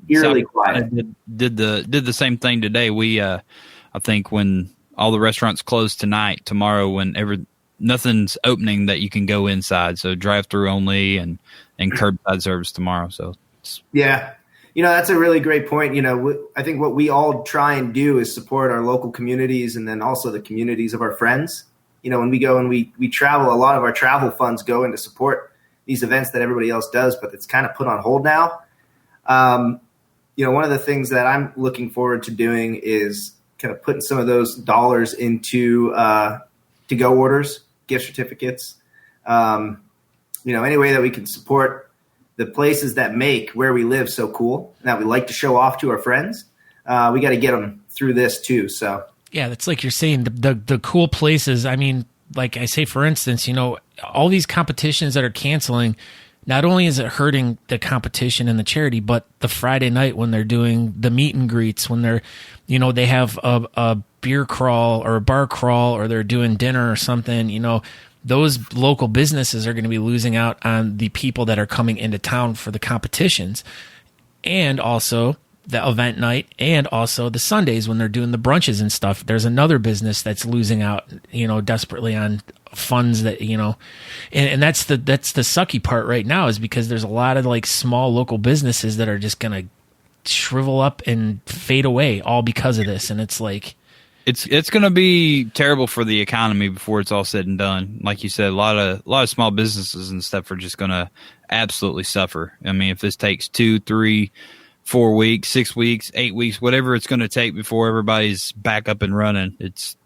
Eerily quiet. Did the same thing today. We I think when all the restaurants close tomorrow, when nothing's opening that you can go inside, so drive-through only and curbside service tomorrow. So yeah, that's a really great point. I think what we all try and do is support our local communities and then also the communities of our friends. When we go and we travel, a lot of our travel funds go into support these events that everybody else does, but it's kind of put on hold now. One of the things that I'm looking forward to doing is kind of putting some of those dollars into to-go orders, gift certificates, any way that we can support the places that make where we live so cool and that we like to show off to our friends. We got to get them through this too. So yeah, that's like you're saying, the cool places. I mean, like I say, for instance, all these competitions that are canceling, not only is it hurting the competition and the charity, but the Friday night when they're doing the meet and greets, when they're, they have a beer crawl or a bar crawl, or they're doing dinner or something, those local businesses are going to be losing out on the people that are coming into town for the competitions, and also the event night, and also the Sundays when they're doing the brunches and stuff. There's another business that's losing out, desperately on funds that, and that's the sucky part right now, is because there's a lot of like small local businesses that are just going to shrivel up and fade away all because of this. And it's like, it's going to be terrible for the economy before it's all said and done. Like you said, a lot of small businesses and stuff are just going to absolutely suffer. I mean, if this takes 2, 3, 4 weeks, 6 weeks, 8 weeks, whatever it's going to take before everybody's back up and running, it's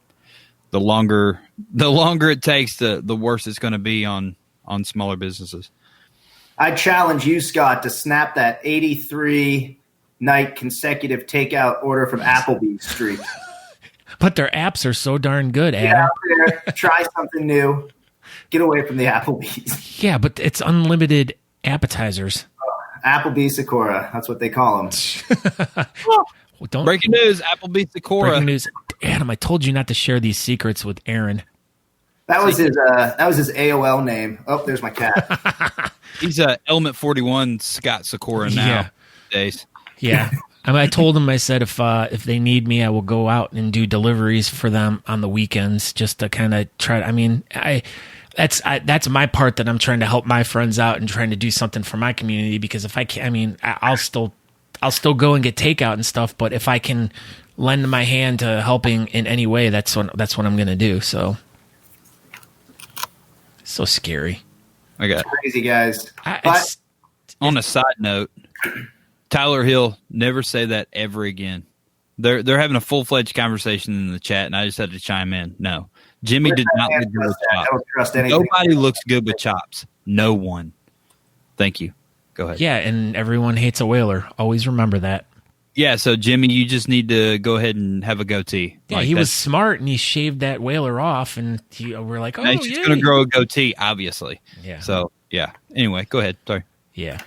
the longer it takes, the worse it's going to be on smaller businesses. I challenge you, Scott, to snap that 83 night consecutive takeout order from Applebee's streak. But their apps are so darn good, Adam. Get out there, try something new, get away from the Applebee's. Yeah, but it's unlimited appetizers. Applebee's Sakura, that's what they call them. Breaking news, Applebee's Sakura. Breaking news. Adam, I told you not to share these secrets with Aaron. That was his AOL name. Oh, there's my cat. He's Element 41 Scott Sakura nowadays. Yeah. I told him, I said, if they need me, I will go out and do deliveries for them on the weekends, just to kind of try. That's my part, that I'm trying to help my friends out and trying to do something for my community, because if I can, I'll still go and get takeout and stuff, but if I can lend my hand to helping in any way, that's what I'm going to do. So scary. Okay. Crazy guys. On a side note, Tyler Hill, never say that ever again. They're having a full-fledged conversation in the chat, and I just had to chime in. No. Jimmy did not look good with chops. I don't trust anything. Nobody looks good with chops. No one. Thank you. Go ahead. Yeah, and everyone hates a whaler. Always remember that. Yeah, so Jimmy, you just need to go ahead and have a goatee. Yeah, he was smart, and he shaved that whaler off, and we're like, oh, he's just going to grow a goatee, obviously. Yeah. So, yeah. Anyway, go ahead. Sorry. Yeah.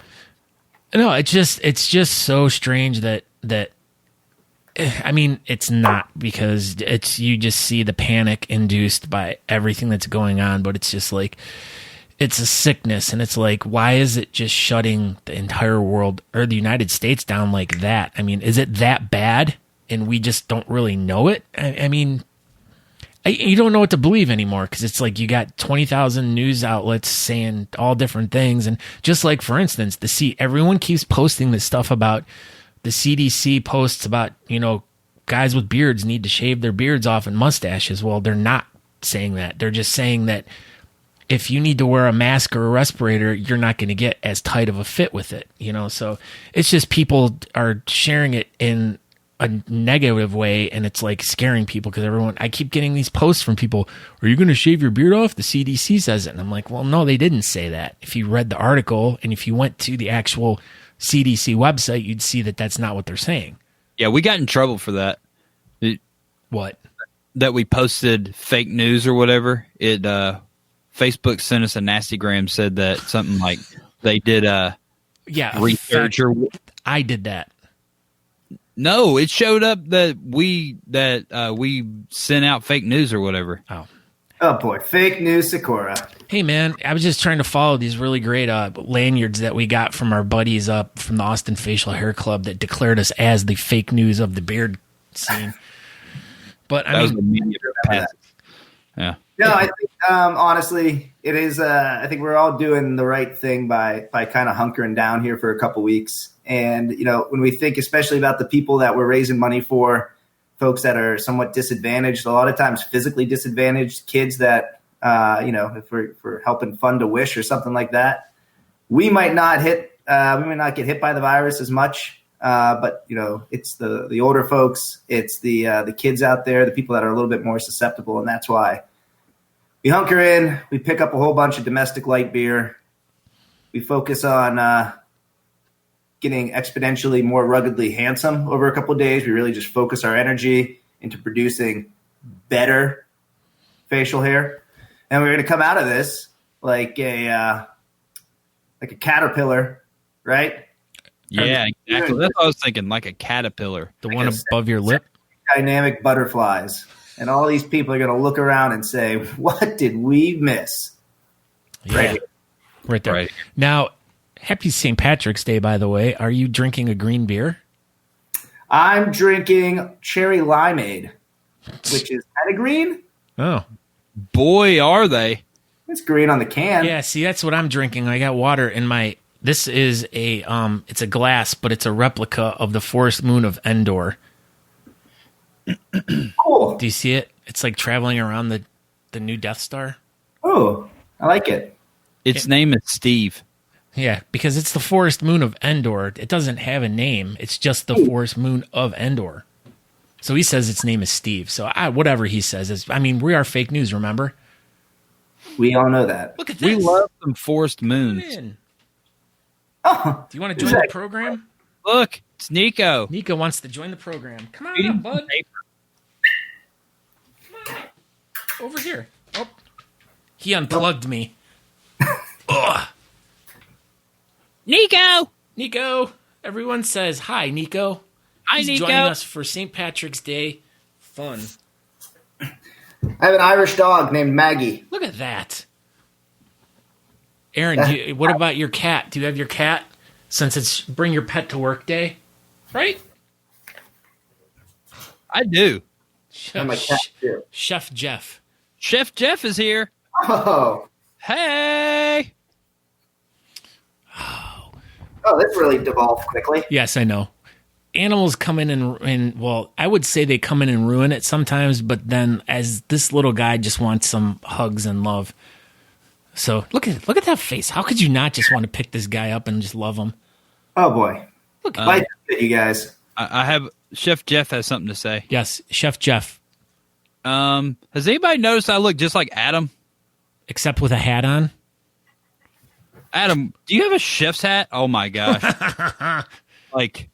No, it's just so strange that I mean, it's not, because you just see the panic induced by everything that's going on, but it's just like, it's a sickness, and it's like, why is it just shutting the entire world or the United States down like that? I mean, is it that bad and we just don't really know it? I mean, you don't know what to believe anymore, because it's like you got 20,000 news outlets saying all different things. And just like, for instance, everyone keeps posting this stuff about the CDC posts about, guys with beards need to shave their beards off and mustaches. Well, they're not saying that. They're just saying that if you need to wear a mask or a respirator, you're not going to get as tight of a fit with it, So it's just people are sharing it in a negative way, and it's like scaring people, because I keep getting these posts from people, are you going to shave your beard off? The CDC says it. And I'm like, well, no, they didn't say that. If you read the article and if you went to the actual CDC website, you'd see that that's not what they're saying. Yeah, we got in trouble for that. What? That we posted fake news or whatever. Facebook sent us a nastygram, said that something like they did research or I did that. No, it showed up that we sent out fake news or whatever. Oh boy, fake news Sakura. Hey man, I was just trying to follow these really great lanyards that we got from our buddies up from the Austin Facial Hair Club that declared us as the fake news of the beard scene. But I mean, yeah. No, I think honestly, it is. I think we're all doing the right thing by kind of hunkering down here for a couple weeks. And when we think, especially about the people that we're raising money for, folks that are somewhat disadvantaged, a lot of times physically disadvantaged, kids that if we're helping fund a wish or something like that, we might not get hit by the virus as much. But it's the older folks, it's the kids out there, the people that are a little bit more susceptible, and that's why we hunker in. We pick up a whole bunch of domestic light beer. We focus on getting exponentially more ruggedly handsome over a couple of days. We really just focus our energy into producing better facial hair, and we're going to come out of this like a caterpillar, right? Yeah, exactly. That's what I was thinking, like a caterpillar. The one above your lip? Dynamic butterflies. And all these people are going to look around and say, what did we miss? Yeah. Right there. Right. Now, happy St. Patrick's Day, by the way. Are you drinking a green beer? I'm drinking cherry limeade, which is kind of green. Oh. Boy, are they. It's green on the can. Yeah, see, that's what I'm drinking. I got water in my... This is it's a glass, but it's a replica of the forest moon of Endor. Cool. Do you see it? It's like traveling around the new Death Star. Oh, I like it. Its name is Steve. Yeah, because it's the forest moon of Endor. It doesn't have a name. It's just the forest moon of Endor. So he says its name is Steve. So whatever he says we are fake news, remember? We all know that. Look at this. We love some forest moons. Oh, do you want to join the program? Look, it's Nico. Nico wants to join the program. Come on up, bud. Come on. Over here. Oh, he unplugged me. Ugh. Nico. Everyone says hi, Nico. Hi, He's Nico. joining us for St. Patrick's Day fun. I have an Irish dog named Maggie. Look at that. Aaron, what about your cat? Do you have your cat? Since it's bring your pet to work day, right? I do. I'm a cat too. Chef Jeff. Chef Jeff is here. Oh. Hey. Oh, this really devolved quickly. Yes, I know. Animals come in and well, I would say they come in and ruin it sometimes, but then as this little guy just wants some hugs and love. So look at that face. How could you not just want to pick this guy up and just love him? Oh boy. Look, Like it, you guys. I have Chef Jeff has something to say. yes, Chef Jeff, Has anybody noticed I look just like Adam? except with a hat on. Adam, do you have a chef's hat? Oh my gosh. Like,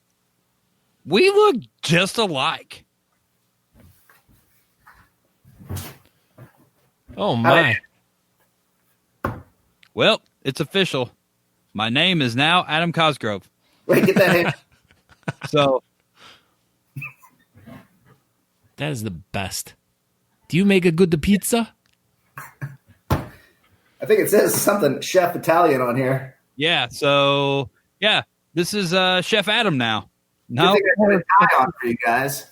we look just alike. Oh my! Well, it's official. My name is now Adam Causgrove. Wait, get that hand. So, That is the best. Do you make a good pizza? I think it says something Chef Italian on here. yeah. So, yeah. This is Chef Adam now. I No, think I put a tie on for you guys.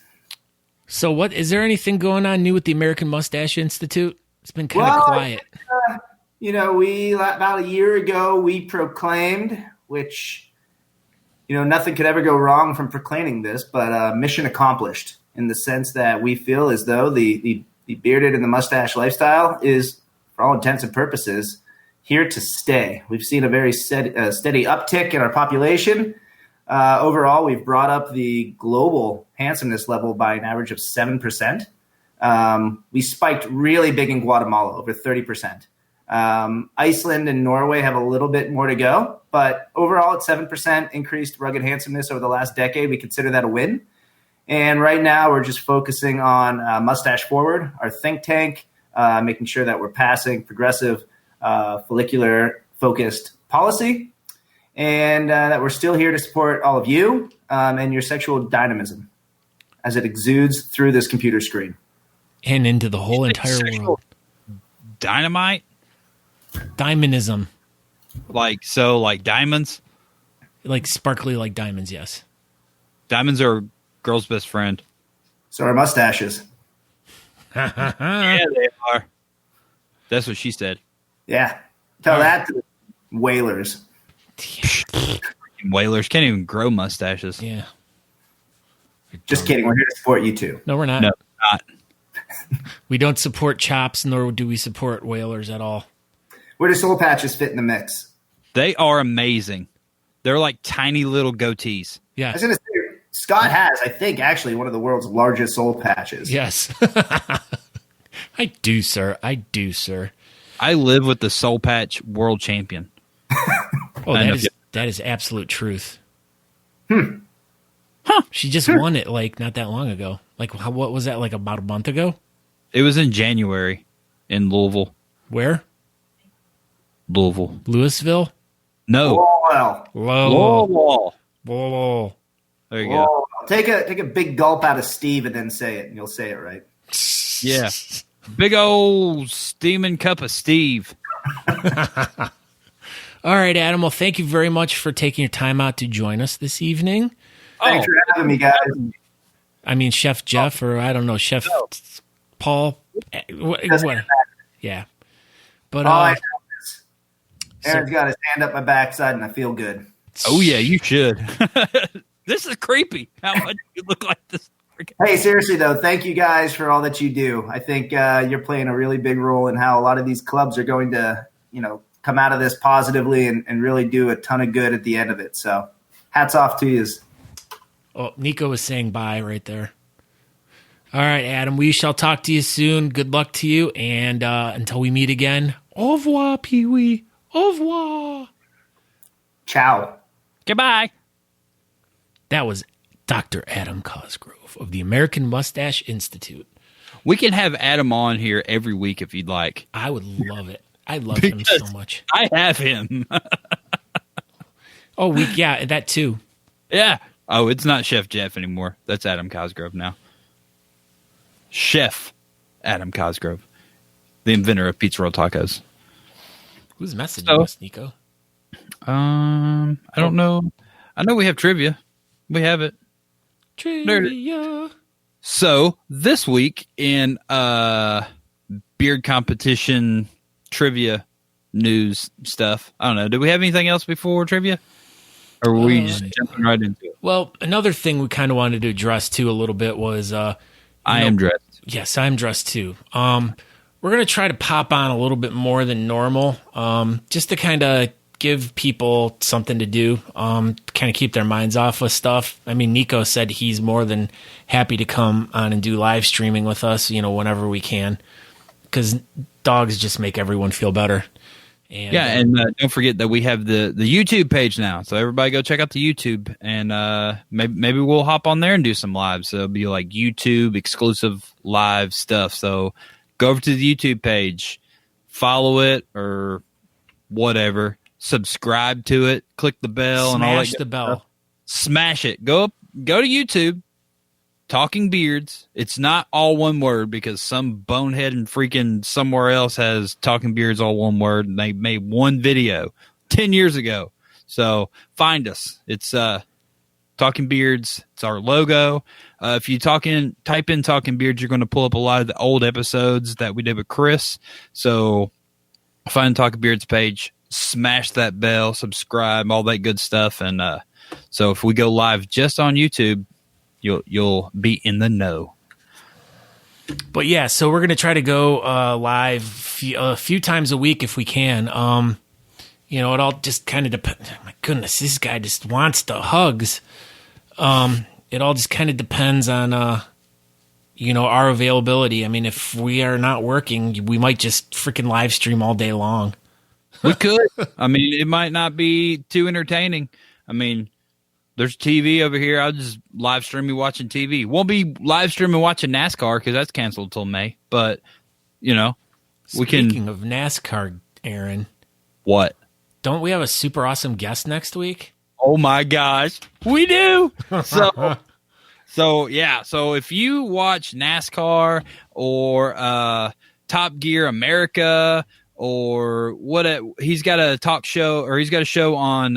So, what is there anything going on new with the American Mustache Institute? It's been kind of Well, quiet. We about a year ago we proclaimed, which nothing could ever go wrong from proclaiming this, but mission accomplished in the sense that we feel as though the bearded and the mustache lifestyle is, for all intents and purposes, here to stay. We've seen a very steady uptick in our population. Overall, we've brought up the global handsomeness level by an average of 7%. We spiked really big in Guatemala, over 30%. Iceland and Norway have a little bit more to go, but overall at 7% increased rugged handsomeness over the last decade. We consider that a win. And right now we're just focusing on Mustache Forward, our think tank, making sure that we're passing progressive follicular-focused policy, and that we're still here to support all of you and your sexual dynamism as it exudes through this computer screen. And into the whole entire world. dynamite. Diamondism. Like diamonds. Like sparkly like diamonds, yes. Diamonds are a girl's best friend. So our mustaches. Yeah, they are. That's what she said. Yeah. Tell that to the whalers. Whalers can't even grow mustaches. Yeah. Just kidding. We're here to support you too. No, we're not. No, not. We don't support chops, nor do we support whalers at all. Where do soul patches fit in the mix? They are amazing. They're like tiny little goatees. I Yeah. was going to say, Scott has, I think, actually one of the world's largest soul patches. Yes. I do, sir. I do, sir. I live with the Soul Patch world champion. Oh, I know. that is absolute truth. Huh. She just won it like not that long ago. Like what was that, like about a month ago? It was in January in Louisville. Where? Louisville. Louisville? No. Oh, well. Louisville. Whoa. There you go. Oh, take a big gulp out of Steve and then say it, and you'll say it right. Yeah. Big old steaming cup of Steve. All right, Adam. Well, thank you very much for taking your time out to join us this evening. Thanks for having me, guys. I mean, Chef Jeff, or I don't know, Chef Paul. What? Yeah. But All I know is Aaron's got his hand up my backside, and I feel good. Oh, yeah, you should. This is creepy. How much you look like this. Hey, seriously, though, thank you guys for all that you do. I think you're playing a really big role in how a lot of these clubs are going to, come out of this positively and really do a ton of good at the end of it. So hats off to you. Oh, Nico was saying bye right there. All right, Adam, we shall talk to you soon. Good luck to you. And until we meet again, au revoir, Pee-wee. Au revoir. Ciao. Goodbye. That was Dr. Adam Causgrove of the American Mustache Institute. We can have Adam on here every week if you'd like. I would love it. I love him so much. I have him. Oh, yeah, that too. Yeah. Oh, it's not Chef Jeff anymore. That's Adam Causgrove now. Chef Adam Causgrove, the inventor of pizza roll tacos. Who's messaging us, Nico? I don't know. I know we have trivia. We have it. Trivia. So this week in beard competition trivia news stuff, I don't know. Do we have anything else before trivia? Or were we just jumping right into it? Well, another thing we kind of wanted to address too a little bit was I am dressed. Yes, I'm dressed too. We're going to try to pop on a little bit more than normal, just to kind of give people something to do, kind of keep their minds off of stuff. I mean, Nico said he's more than happy to come on and do live streaming with us, whenever we can, because dogs just make everyone feel better. And don't forget that we have the YouTube page now. So everybody go check out the YouTube, and maybe we'll hop on there and do some lives. So it'll be like YouTube exclusive live stuff. So go over to the YouTube page, follow it or whatever, subscribe to it, click the bell, and all that. Smash the bell. Smash it. Go to YouTube. Talking Beards. It's not all one word because some bonehead and freaking somewhere else has Talking Beards all one word, and they made one video 10 years ago. So find us. It's Talking Beards. It's our logo. If you type in Talking Beards, you're going to pull up a lot of the old episodes that we did with Chris. So find Talking Beards page, smash that bell, subscribe, all that good stuff. And so if we go live just on YouTube, you'll be in the know. But yeah, so we're gonna try to go live a few times a week if we can. It all just kind of depends. My goodness, this guy just wants the hugs. It all just kind of depends on our availability. I mean, if we are not working, we might just freaking live stream all day long. We could. I mean, it might not be too entertaining. I mean, there's TV over here. I'll just live stream me watching TV. Won't be live streaming watching NASCAR because that's canceled till May. But, we can. Speaking of NASCAR, Aaron. What? Don't we have a super awesome guest next week? Oh, my gosh. We do. So yeah. So if you watch NASCAR or Top Gear America or he's got a talk show, or he's got a show on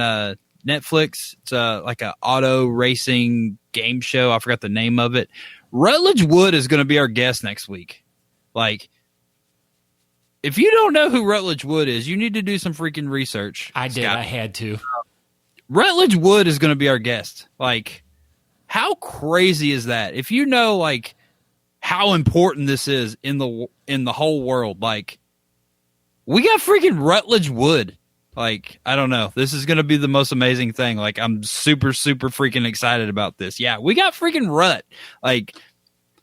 Netflix. It's like a auto racing game show. I forgot the name of it. Rutledge Wood is going to be our guest next week. Like, if you don't know who Rutledge Wood is, you need to do some freaking research. I did. Scott. I had to. Rutledge Wood is going to be our guest. Like, how crazy is that? If you know, like, how important this is in the whole world, like, we got freaking Rutledge Wood. Like, I don't know. This is going to be the most amazing thing. Like, I'm super, super freaking excited about this. Yeah, we got freaking Rut. Like,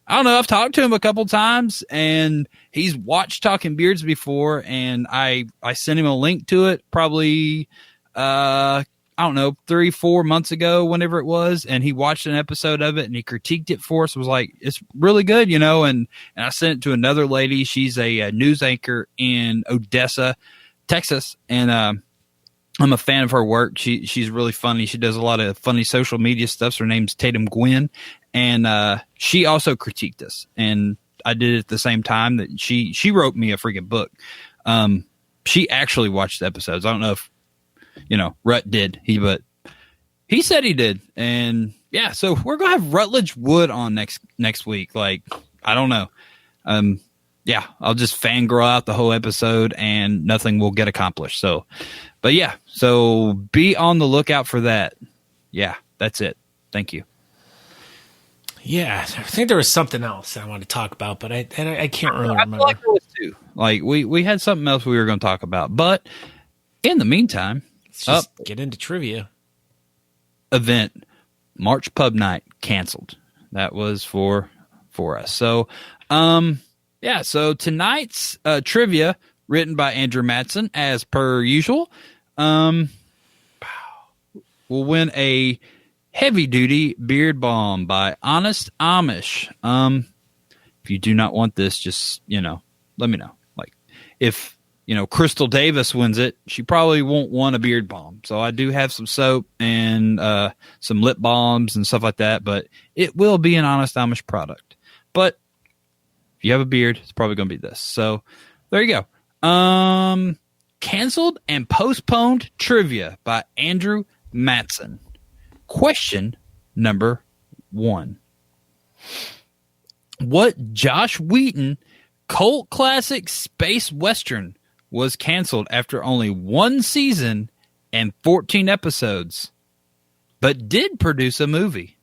I don't know. I've talked to him a couple times, and he's watched Talking Beards before, and I sent him a link to it probably, I don't know, 3-4 months ago, whenever it was, and he watched an episode of it, and he critiqued it for us. Was like, it's really good, and I sent it to another lady. She's a news anchor in Odessa, Texas, and I'm a fan of her work. She's really funny. She does a lot of funny social media stuff. Her name's Tatum Gwynn, and she also critiqued us, and I did it at the same time that she wrote me a freaking book. She actually watched the episodes. I don't know if Rut did, but he said he did, and yeah. So we're gonna have Rutledge Wood on next week. Like, I don't know. Yeah, I'll just fangirl out the whole episode and nothing will get accomplished. So, but yeah, so be on the lookout for that. Yeah, that's it. Thank you. Yeah, I think there was something else I wanted to talk about, but I can't really remember. I feel like there was too. Like, we had something else we were going to talk about. But in the meantime, let's just get into trivia. Event, March Pub Night, canceled. That was for us. So, yeah, so tonight's trivia, written by Andrew Matson, as per usual, will win a heavy-duty beard balm by Honest Amish. If you do not want this, just, let me know. Like, if, Crystal Davis wins it, she probably won't want a beard balm. So I do have some soap and some lip balms and stuff like that, but it will be an Honest Amish product. But if you have a beard, it's probably going to be this. So there you go. Canceled and postponed trivia by Andrew Matson. Question number 1. What Josh Wheaton cult classic space western was canceled after only 1 season and 14 episodes, but did produce a movie?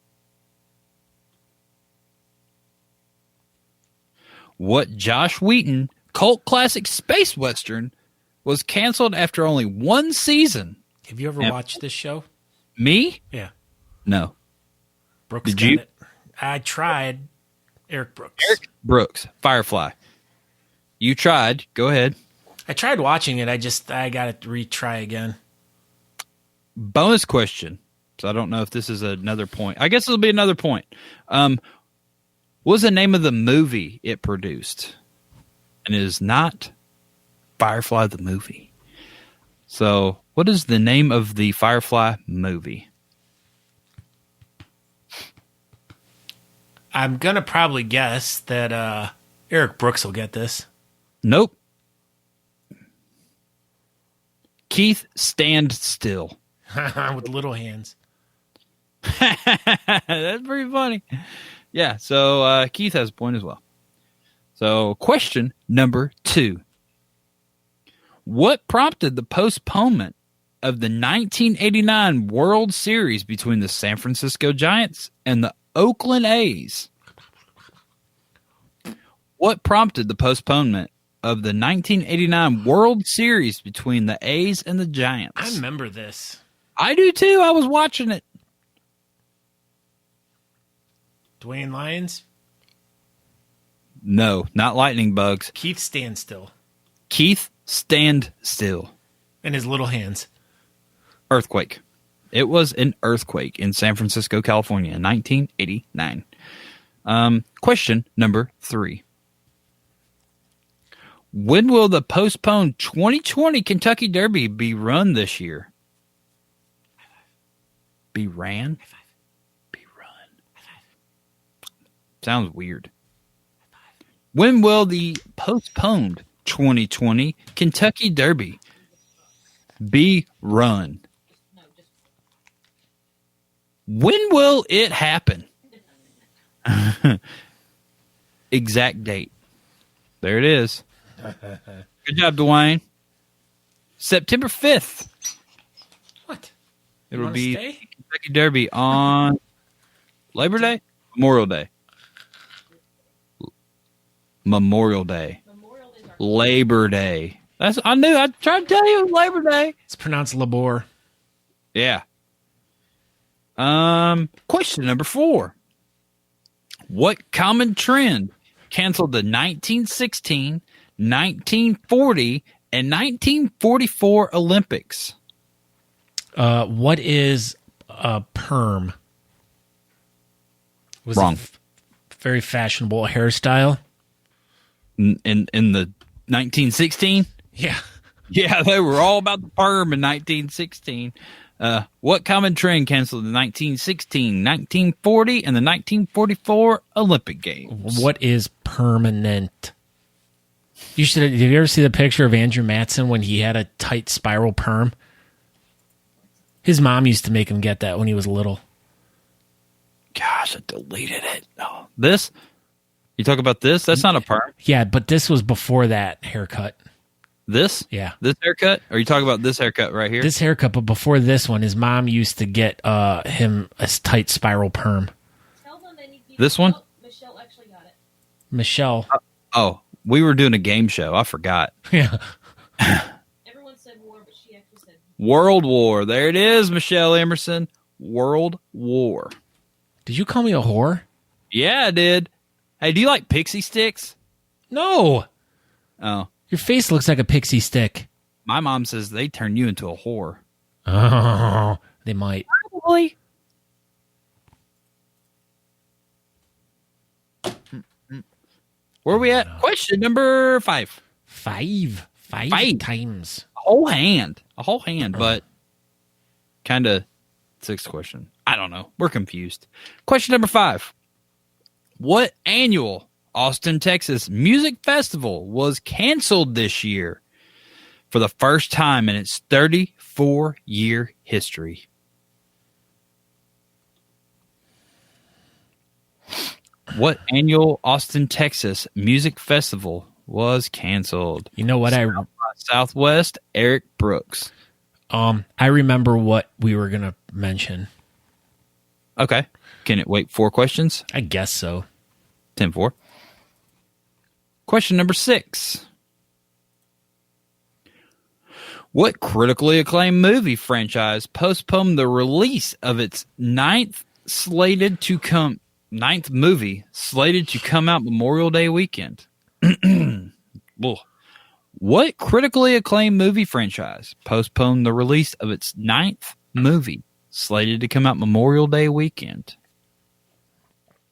What Josh Wheaton cult classic space western was canceled after only one season. Have you ever watched this show? Me? Yeah. No. Brooks Did got you? it. I tried. Eric Brooks. Eric Brooks, Firefly. You tried. Go ahead. I tried watching it. I got to retry again. Bonus question. So I don't know if this is another point. I guess it'll be another point. What was the name of the movie it produced? And it is not Firefly the movie. So what is the name of the Firefly movie? I'm going to probably guess that Eric Brooks will get this. Nope. Keith Stand Still. With little hands. That's pretty funny. Yeah, so Keith has a point as well. So question number 2. What prompted the postponement of the 1989 World Series between the San Francisco Giants and the Oakland A's? What prompted the postponement of the 1989 World Series between the A's and the Giants? I remember this. I do too. I was watching it. Dwayne Lyons. No, not lightning bugs. Keith Standstill. Keith Stand Still. And his little hands. Earthquake. It was an earthquake in San Francisco, California in 1989. Question number 3. When will the postponed 2020 Kentucky Derby be run this year? Be ran? Be run. Sounds weird. When will the postponed 2020 Kentucky Derby be run? When will it happen? Exact date. There it is. Good job, Dwayne. September 5th. What? It You will wanna be stay? Kentucky Derby on Labor Day? Memorial Day. Memorial Day. Memorial Days are Labor Day. I knew. I tried to tell you it was Labor Day. It's pronounced Labor. Yeah. Question number 4. What common trend canceled the 1916, 1940, and 1944 Olympics? What is a perm? Was Wrong. Very fashionable hairstyle. In the 1916? Yeah. Yeah, they were all about the perm in 1916. What common trend canceled the 1916, 1940, and the 1944 Olympic Games? What is permanent? Did you ever see the picture of Andrew Matson when he had a tight spiral perm? His mom used to make him get that when he was little. Gosh, I deleted it. Oh, this? You talk about this? That's not a perm. Yeah, but this was before that haircut. This? Yeah. This haircut? Or are you talking about this haircut right here? This haircut, but before this one, his mom used to get him a tight spiral perm. Tell them they need to This one? Oh, Michelle actually got it. Michelle. Oh, we were doing a game show. I forgot. Yeah. Everyone said war, but she actually said World War. There it is, Michelle Emerson. World War. Did you call me a whore? Yeah, I did. Hey, do you like pixie sticks? No. Oh. Your face looks like a pixie stick. My mom says they turn you into a whore. Oh, they might. Probably. Where are we at? Question number 5. Five Five. times. A whole hand, but kind of 6th question. I don't know. We're confused. Question number 5. What annual Austin, Texas music festival was canceled this year for the first time in its 34-year history? What annual Austin, Texas music festival was canceled? You know what? Southwest, Eric Brooks. I remember what we were gonna mention. Okay. Can it wait 4 questions? I guess so. 10-4. Question number 6. What critically acclaimed movie franchise postponed the release of its ninth movie slated to come out Memorial Day weekend? What critically acclaimed movie franchise postponed the release of its ninth movie slated to come out Memorial Day weekend?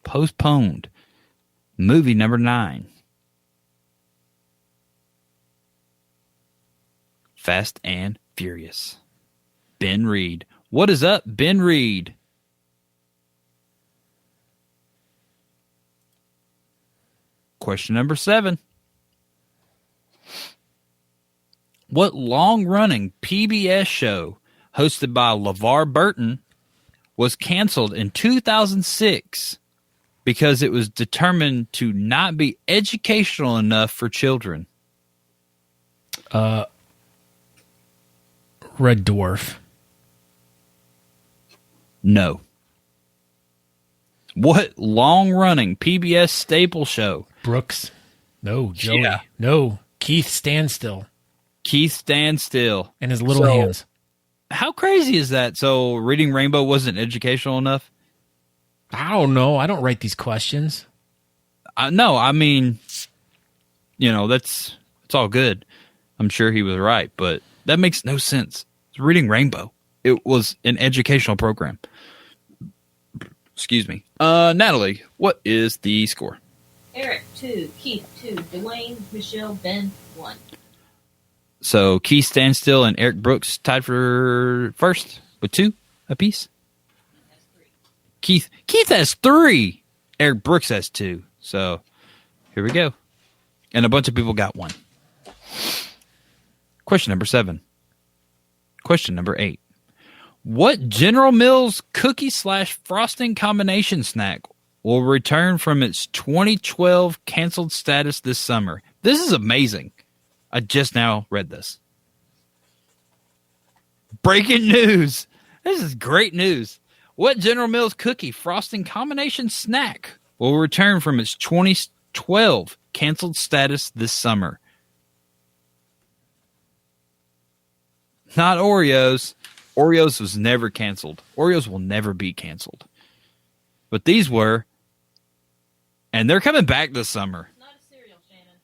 Postponed. Movie number 9. Fast and Furious. Ben Reed. What is up, Ben Reed? Question number 7. What long-running PBS show hosted by LeVar Burton was canceled in 2006 because it was determined to not be educational enough for children? Red Dwarf. No. What long-running PBS staple show? Brooks. No. Joey. Yeah. No. Keith Standstill. Keith Standstill. And his little hands. How crazy is that? So Reading Rainbow wasn't educational enough? I don't know. I don't write these questions. No, I mean, it's all good. I'm sure he was right, but that makes no sense. It's Reading Rainbow. It was an educational program. Excuse me. Natalie, what is the score? Eric 2, Keith 2, Dwayne, Michelle, Ben 1. So Keith Standstill and Eric Brooks tied for first with 2 apiece. Keith has 3. Eric Brooks has 2. So here we go. And a bunch of people got 1. Question number 7. Question number 8. What General Mills cookie/frosting combination snack will return from its 2012 canceled status this summer? This is amazing. I just now read this. Breaking news. This is great news. What General Mills cookie frosting combination snack will return from its 2012 canceled status this summer? Not Oreos. Oreos was never canceled. Oreos will never be canceled. But these were. And they're coming back this summer. It's not a cereal, Shannon.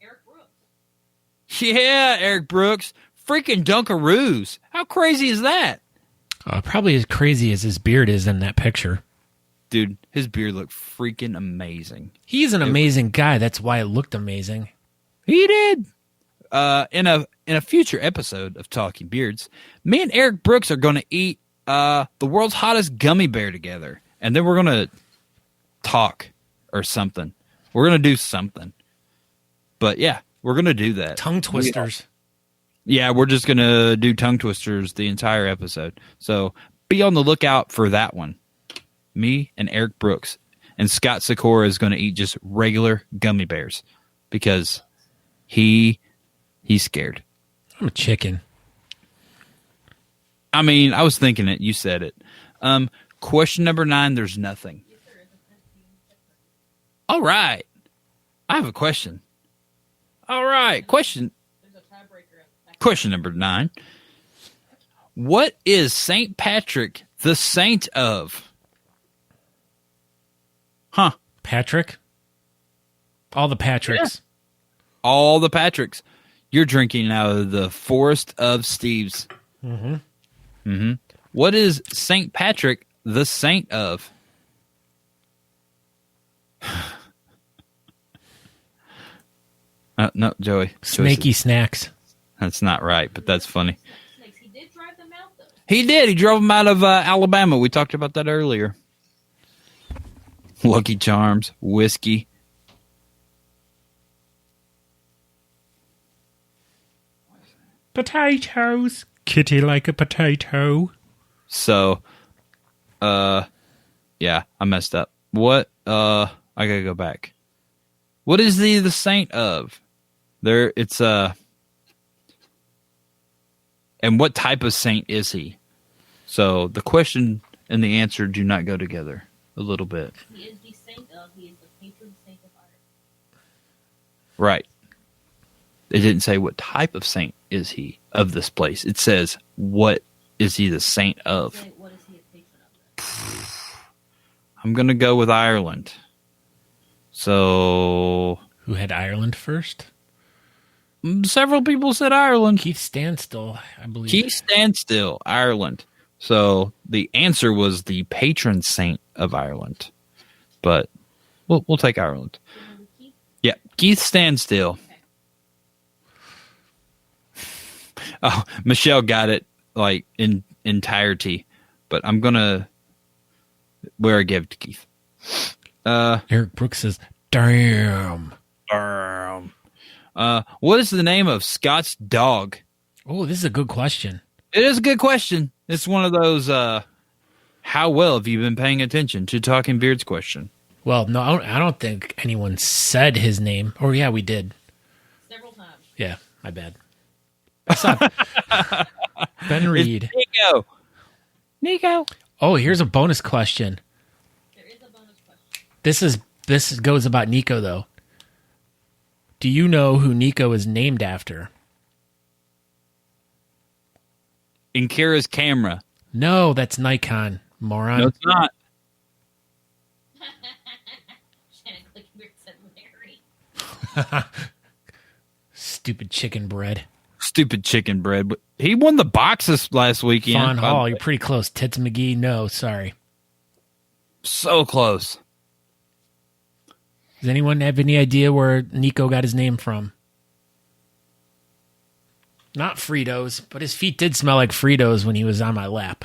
Eric Brooks. Yeah, Eric Brooks. Freaking Dunkaroos. How crazy is that? Probably as crazy as his beard is in that picture. Dude, his beard looked freaking amazing. He's an amazing guy. That's why it looked amazing. He did. In a future episode of Talking Beards, me and Eric Brooks are going to eat the world's hottest gummy bear together. And then we're going to talk or something. We're going to do something. But yeah, we're going to do that. Tongue twisters. Yeah, we're just going to do tongue twisters the entire episode. So be on the lookout for that one. Me and Eric Brooks. And Scott Sikora is going to eat just regular gummy bears because he's scared. I'm a chicken. I mean, I was thinking it. You said it. Question number 9, there's nothing. All right. I have a question. All right. Question number 9. What is St. Patrick the saint of? Huh. Patrick? All the Patricks. Yeah. All the Patricks. You're drinking out of the Forest of Steves. Mm-hmm. Mm-hmm. What is St. Patrick the saint of? No, Joey. Snaky snacks. That's not right, but that's funny. He did drive them out, though. He did. He drove them out of Alabama. We talked about that earlier. Lucky Charms, whiskey. Potatoes. Kitty like a potato. So, yeah, I messed up. What? I gotta go back. What is the saint of? It's and what type of saint is he? So the question and the answer do not go together a little bit. He is the saint of. He is the patron saint of art. Right. It didn't say what type of saint is he of this place? It says, what is he the saint of? Say, what is he a patron of? I'm going to go with Ireland. So, Who had Ireland first? several people said Ireland. Keith Standstill, I believe. Keith Standstill, Ireland. So the answer was the patron saint of Ireland. But we'll take Ireland. Remember Keith? Yeah, Keith Standstill. Oh, Michelle got it like in entirety, but I'm gonna where I give it to Keith. Eric Brooks says, damn. What is the name of Scott's dog? Oh, this is a good question. It is a good question. It's one of those, how well have you been paying attention to Talking Beards question? Well, no, I don't think anyone said his name. Or, yeah, we did. Several times. Yeah, my bad. What's up? Ben Reed. It's Nico. Oh, here's a bonus question. There is a bonus question. This goes about Nico, though. Do you know who Nico is named after? In Kara's camera. No, that's Nikon, moron. No, it's not. Shannon Clickenbeard said Larry. Stupid chicken bread. Stupid chicken bread. But he won the boxes last weekend. Fawn Hall, you're pretty close. Tits McGee, no, sorry. So close. Does anyone have any idea where Nico got his name from? Not Fritos, but his feet did smell like Fritos when he was on my lap.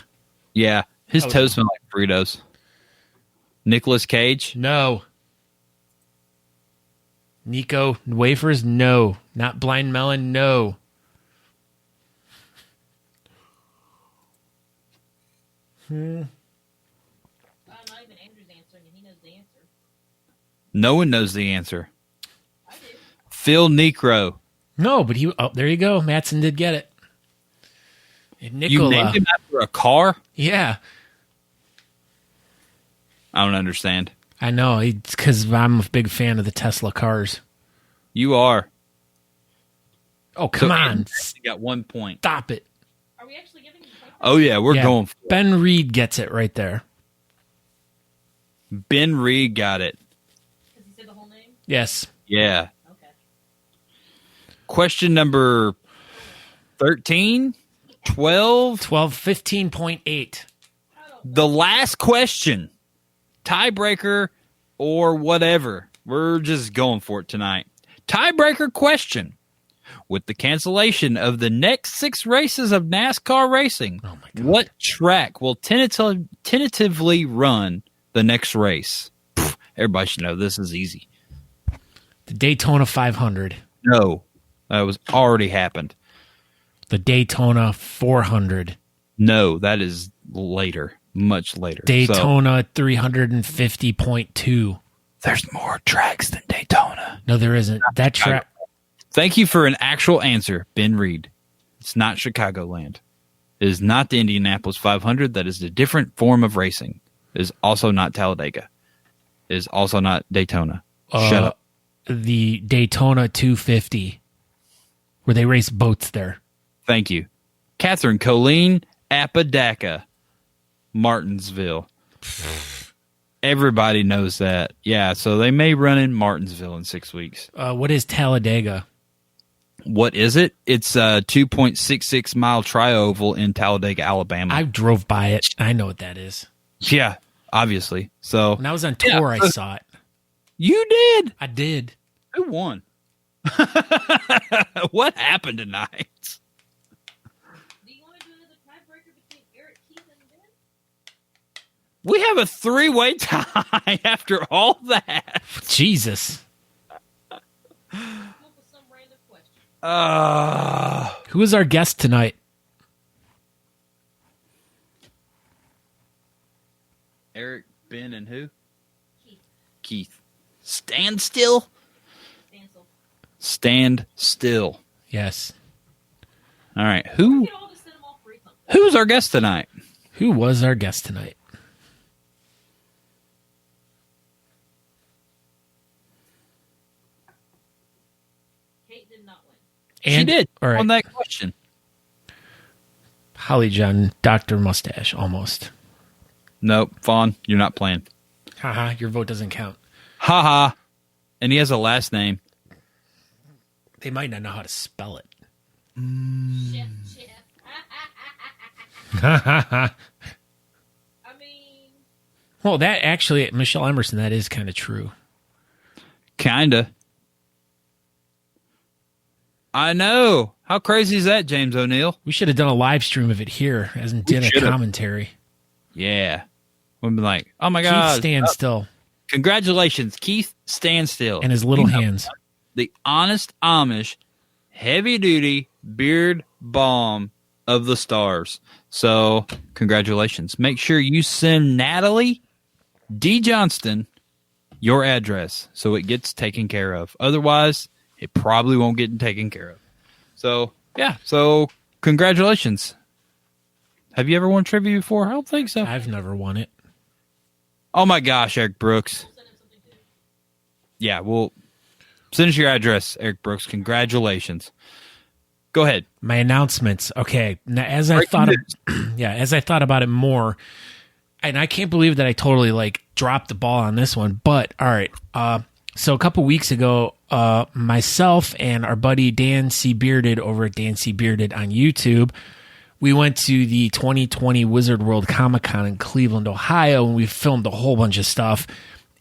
Yeah, his toes smell like Fritos. Nicolas Cage? No. Nico wafers? No. Not Blind Melon? No. Not even Andrew's answering, and he knows the answer. No one knows the answer. I do. Phil Necro. No, but he. Oh, there you go. Matson did get it. And You Nicola. named him after a car? Yeah, I don't understand. I know. It's because I'm a big fan of the Tesla cars. You are. Oh, come So on. Andrew actually got 1 point. Stop it. Are we actually giving him points? Oh, yeah, we're Yeah, going for it. Ben Reed gets it right there. Ben Reed got it. Because he said the whole name? Yes. Yeah. Okay. Question number 13? 12? 15.8. The last question. Tiebreaker or whatever. We're just going for it tonight. Tiebreaker question. With the cancellation of the next 6 races of NASCAR racing, Oh, my God. what track will tentatively run the next race? Pfft, everybody should know this is easy. The Daytona 500. No, that was already happened. The Daytona 400. No, that is later, much later. So, Daytona 350.2. there's more tracks than Daytona. No, there isn't. That track. Thank you for an actual answer, Ben Reed. It's not Chicagoland. It is not the Indianapolis 500. That is a different form of racing. It is also not Talladega. It is also not Daytona. Shut up. The Daytona 250, where they race boats there. Thank you. Catherine Colleen Apodaca, Martinsville. Everybody knows that. Yeah, so they may run in Martinsville in 6 weeks. What is Talladega? What is it? It's a 2.66 mile tri-oval in Talladega, Alabama. I drove by it. I know what that is. Yeah, obviously. So When I was on tour, I saw it. you did. I did. Who won? What happened tonight? Do you want to do another tiebreaker between Eric, Keith, and Ben? We have a 3-way tie after all that. Jesus. Come up with some random question. Who is our guest tonight? Eric, Ben, and who? Keith. Keith. Stand still? Stancil. Stand still. Yes. All right. We Who? could all just send them all free something. Who's our guest tonight? Who was our guest tonight? Kate did not win. She did all right. on that question. Holly John, Dr. Mustache, almost. Nope, Fawn, you're not playing. Haha, your vote doesn't count. Haha. And he has a last name. They might not know how to spell it. Chef. Well, I mean, that actually, Michelle Emerson, that is kind of true. Kinda. I know. How crazy is that, James O'Neill? We should have done a live stream of it here, as in did a should've. commentary. Yeah. We've been like, oh my God. Keith stand still. Congratulations, Keith Standstill. And his little hands. The Honest Amish heavy-duty beard balm of the stars. So, congratulations. Make sure you send Natalie D. Johnston your address so it gets taken care of. Otherwise, it probably won't get taken care of. So, yeah. So, congratulations. Have you ever won trivia before? I don't think so. I've never won it. Oh my gosh, Eric Brooks. Yeah, well, send us your address, Eric Brooks. Congratulations. Go ahead. My announcements. Okay. Now, as I thought about it more, and I can't believe that I totally dropped the ball on this one, but all right. So a couple weeks ago, myself and our buddy Dan C. Bearded over at Dan C. Bearded on YouTube, we went to the 2020 Wizard World Comic Con in Cleveland, Ohio, and we filmed a whole bunch of stuff.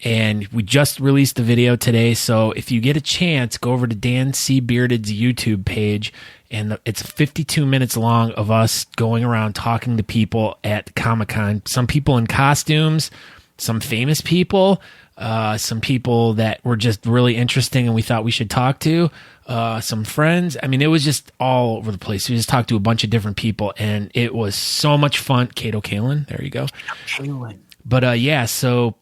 And we just released the video today. So if you get a chance, go over to Dan C. Bearded's YouTube page. And it's 52 minutes long of us going around talking to people at Comic-Con. Some people in costumes, some famous people, some people that were just really interesting and we thought we should talk to, some friends. I mean, it was just all over the place. We just talked to a bunch of different people, and it was so much fun. Kato Kalin, there you go. But yeah, so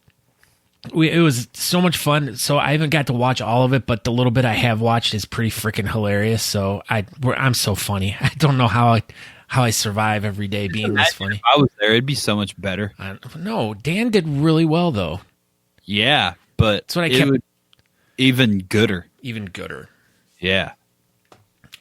it was so much fun. So I haven't got to watch all of it, but the little bit I have watched is pretty freaking hilarious. So I'm so funny. I don't know how I survive every day being this funny. If I was there, it'd be so much better. No, Dan did really well though. Yeah, but that's what I kept. Would even gooder. Even gooder. Yeah.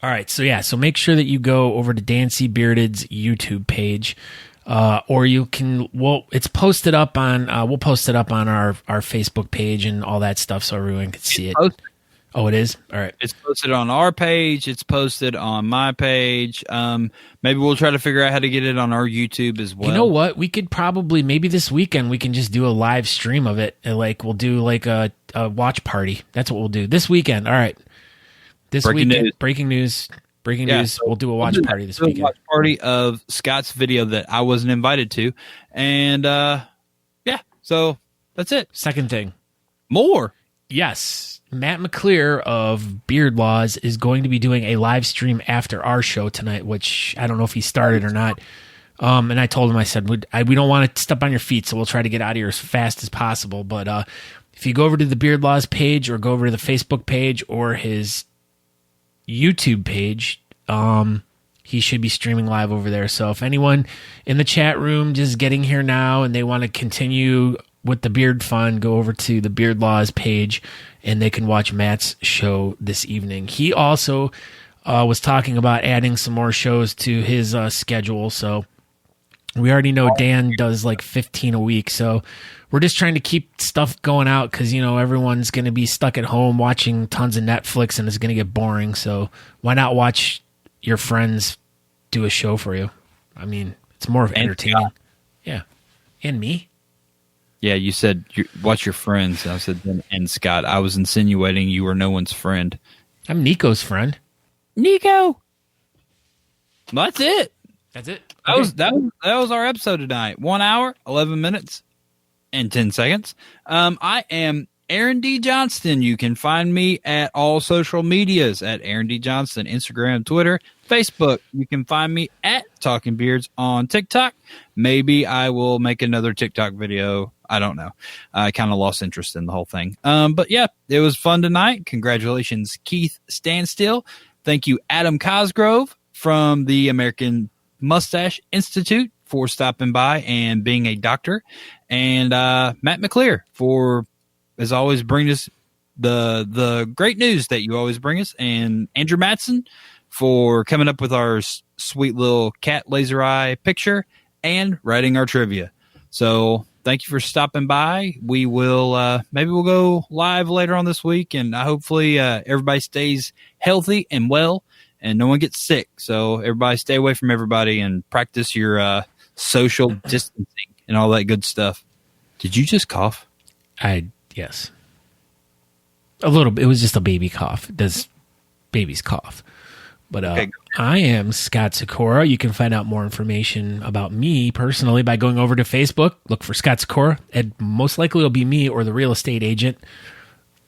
All right. So yeah. So make sure that you go over to Dan C. Bearded's YouTube page. Or you can, it's posted up on, we'll post it up on our Facebook page and all that stuff so everyone can see it. Oh, it is? All right. It's posted on our page. It's posted on my page. Maybe we'll try to figure out how to get it on our YouTube as well. You know what? We could probably, maybe this weekend, we can just do a live stream of it. And we'll do a watch party. That's what we'll do this weekend. All right. Breaking news. We'll do a watch party this weekend. Watch party of Scott's video that I wasn't invited to. And, yeah, so that's it. Second thing. More. Yes. Matt McClear of Beard Laws is going to be doing a live stream after our show tonight, which I don't know if he started or not. And I told him, I said, we don't want to step on your feet, so we'll try to get out of here as fast as possible. But if you go over to the Beard Laws page or go over to the Facebook page or his YouTube page, he should be streaming live over there. So if anyone in the chat room just getting here now and they want to continue with the beard fun, go over to the Beard Laws page and they can watch Matt's show this evening. He also was talking about adding some more shows to his schedule. So we already know Dan does 15 a week. So we're just trying to keep stuff going out because, everyone's going to be stuck at home watching tons of Netflix and it's going to get boring. So why not watch your friends do a show for you? I mean, it's more of entertaining. Yeah. And me. Yeah, you said watch your friends. I said, and Scott. I was insinuating you were no one's friend. I'm Nico's friend. Nico. That's it. That's it. Okay. That was our episode tonight. 1 hour, 11 minutes, and 10 seconds. I am Aaron D. Johnston. You can find me at all social medias at Aaron D. Johnston, Instagram, Twitter, Facebook. You can find me at Talking Beards on TikTok. Maybe I will make another TikTok video. I don't know. I kind of lost interest in the whole thing. But yeah, it was fun tonight. Congratulations, Keith Standstill. Thank you, Adam Causgrove from the American Mustache Institute for stopping by and being a doctor. And Matt McClear for, as always, bringing us the great news that you always bring us, and Andrew Matson for coming up with our sweet little cat laser eye picture and writing our trivia. So thank you for stopping by. We will maybe we'll go live later on this week, and hopefully everybody stays healthy and well, and no one gets sick. So everybody stay away from everybody and practice your social distancing and all that good stuff. Did you just cough? Yes. A little bit. It was just a baby cough. Does babies cough? But Okay. I am Scott Sikora. You can find out more information about me personally by going over to Facebook. Look for Scott Sikora. And most likely it'll be me or the real estate agent.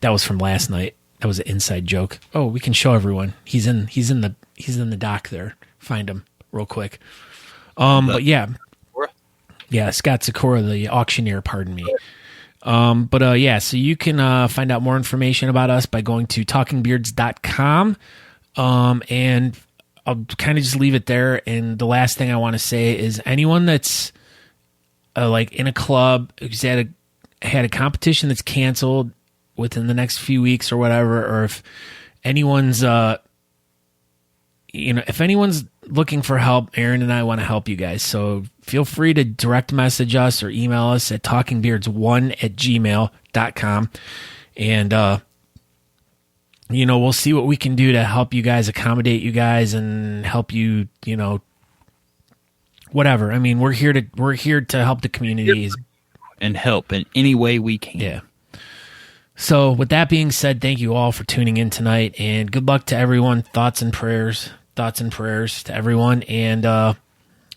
That was from last night. That was an inside joke. Oh, we can show everyone. He's in the dock there. Find him real quick. But yeah. Yeah, Scott Sikora, the auctioneer, pardon me. So you can find out more information about us by going to talkingbeards.com. And I'll kind of just leave it there. And the last thing I want to say is anyone that's like in a club who's had a competition that's canceled within the next few weeks or whatever, or if anyone's, if anyone's looking for help, Aaron and I want to help you guys. So feel free to direct message us or email us at talkingbeards1@gmail.com. And, we'll see what we can do to help you guys, accommodate you guys, and help you, whatever. I mean, we're here to help the community and help in any way we can. Yeah. So with that being said, thank you all for tuning in tonight, and good luck to everyone. Thoughts and prayers to everyone. And I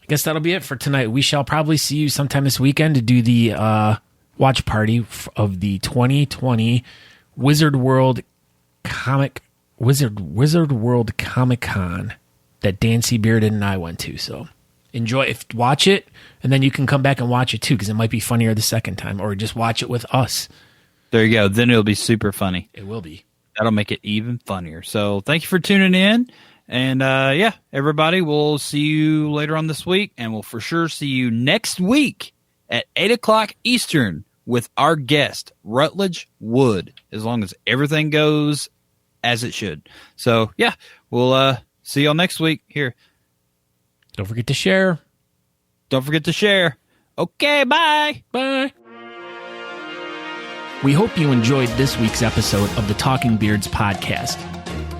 guess that'll be it for tonight. We shall probably see you sometime this weekend to do the watch party of the 2020 Wizard World Comic Con that Dancy Bearded and I went to. So watch it, and then you can come back and watch it too, because it might be funnier the second time, or just watch it with us. There you go. Then it'll be super funny. It will be. That'll make it even funnier. So thank you for tuning in. And everybody, we'll see you later on this week, and we'll for sure see you next week at 8 o'clock Eastern with our guest, Rutledge Wood, as long as everything goes as it should. So, we'll see y'all next week here. Don't forget to share. Okay, bye. Bye. We hope you enjoyed this week's episode of the Talking Beards podcast.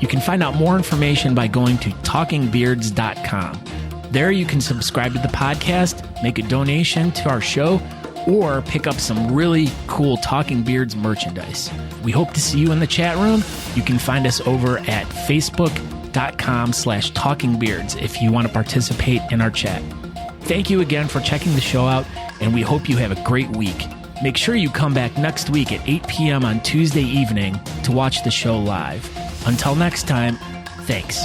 You can find out more information by going to talkingbeards.com. There you can subscribe to the podcast, make a donation to our show, or pick up some really cool Talking Beards merchandise. We hope to see you in the chat room. You can find us over at facebook.com/talkingbeards if you want to participate in our chat. Thank you again for checking the show out, and we hope you have a great week. Make sure you come back next week at 8 p.m. on Tuesday evening to watch the show live. Until next time, thanks.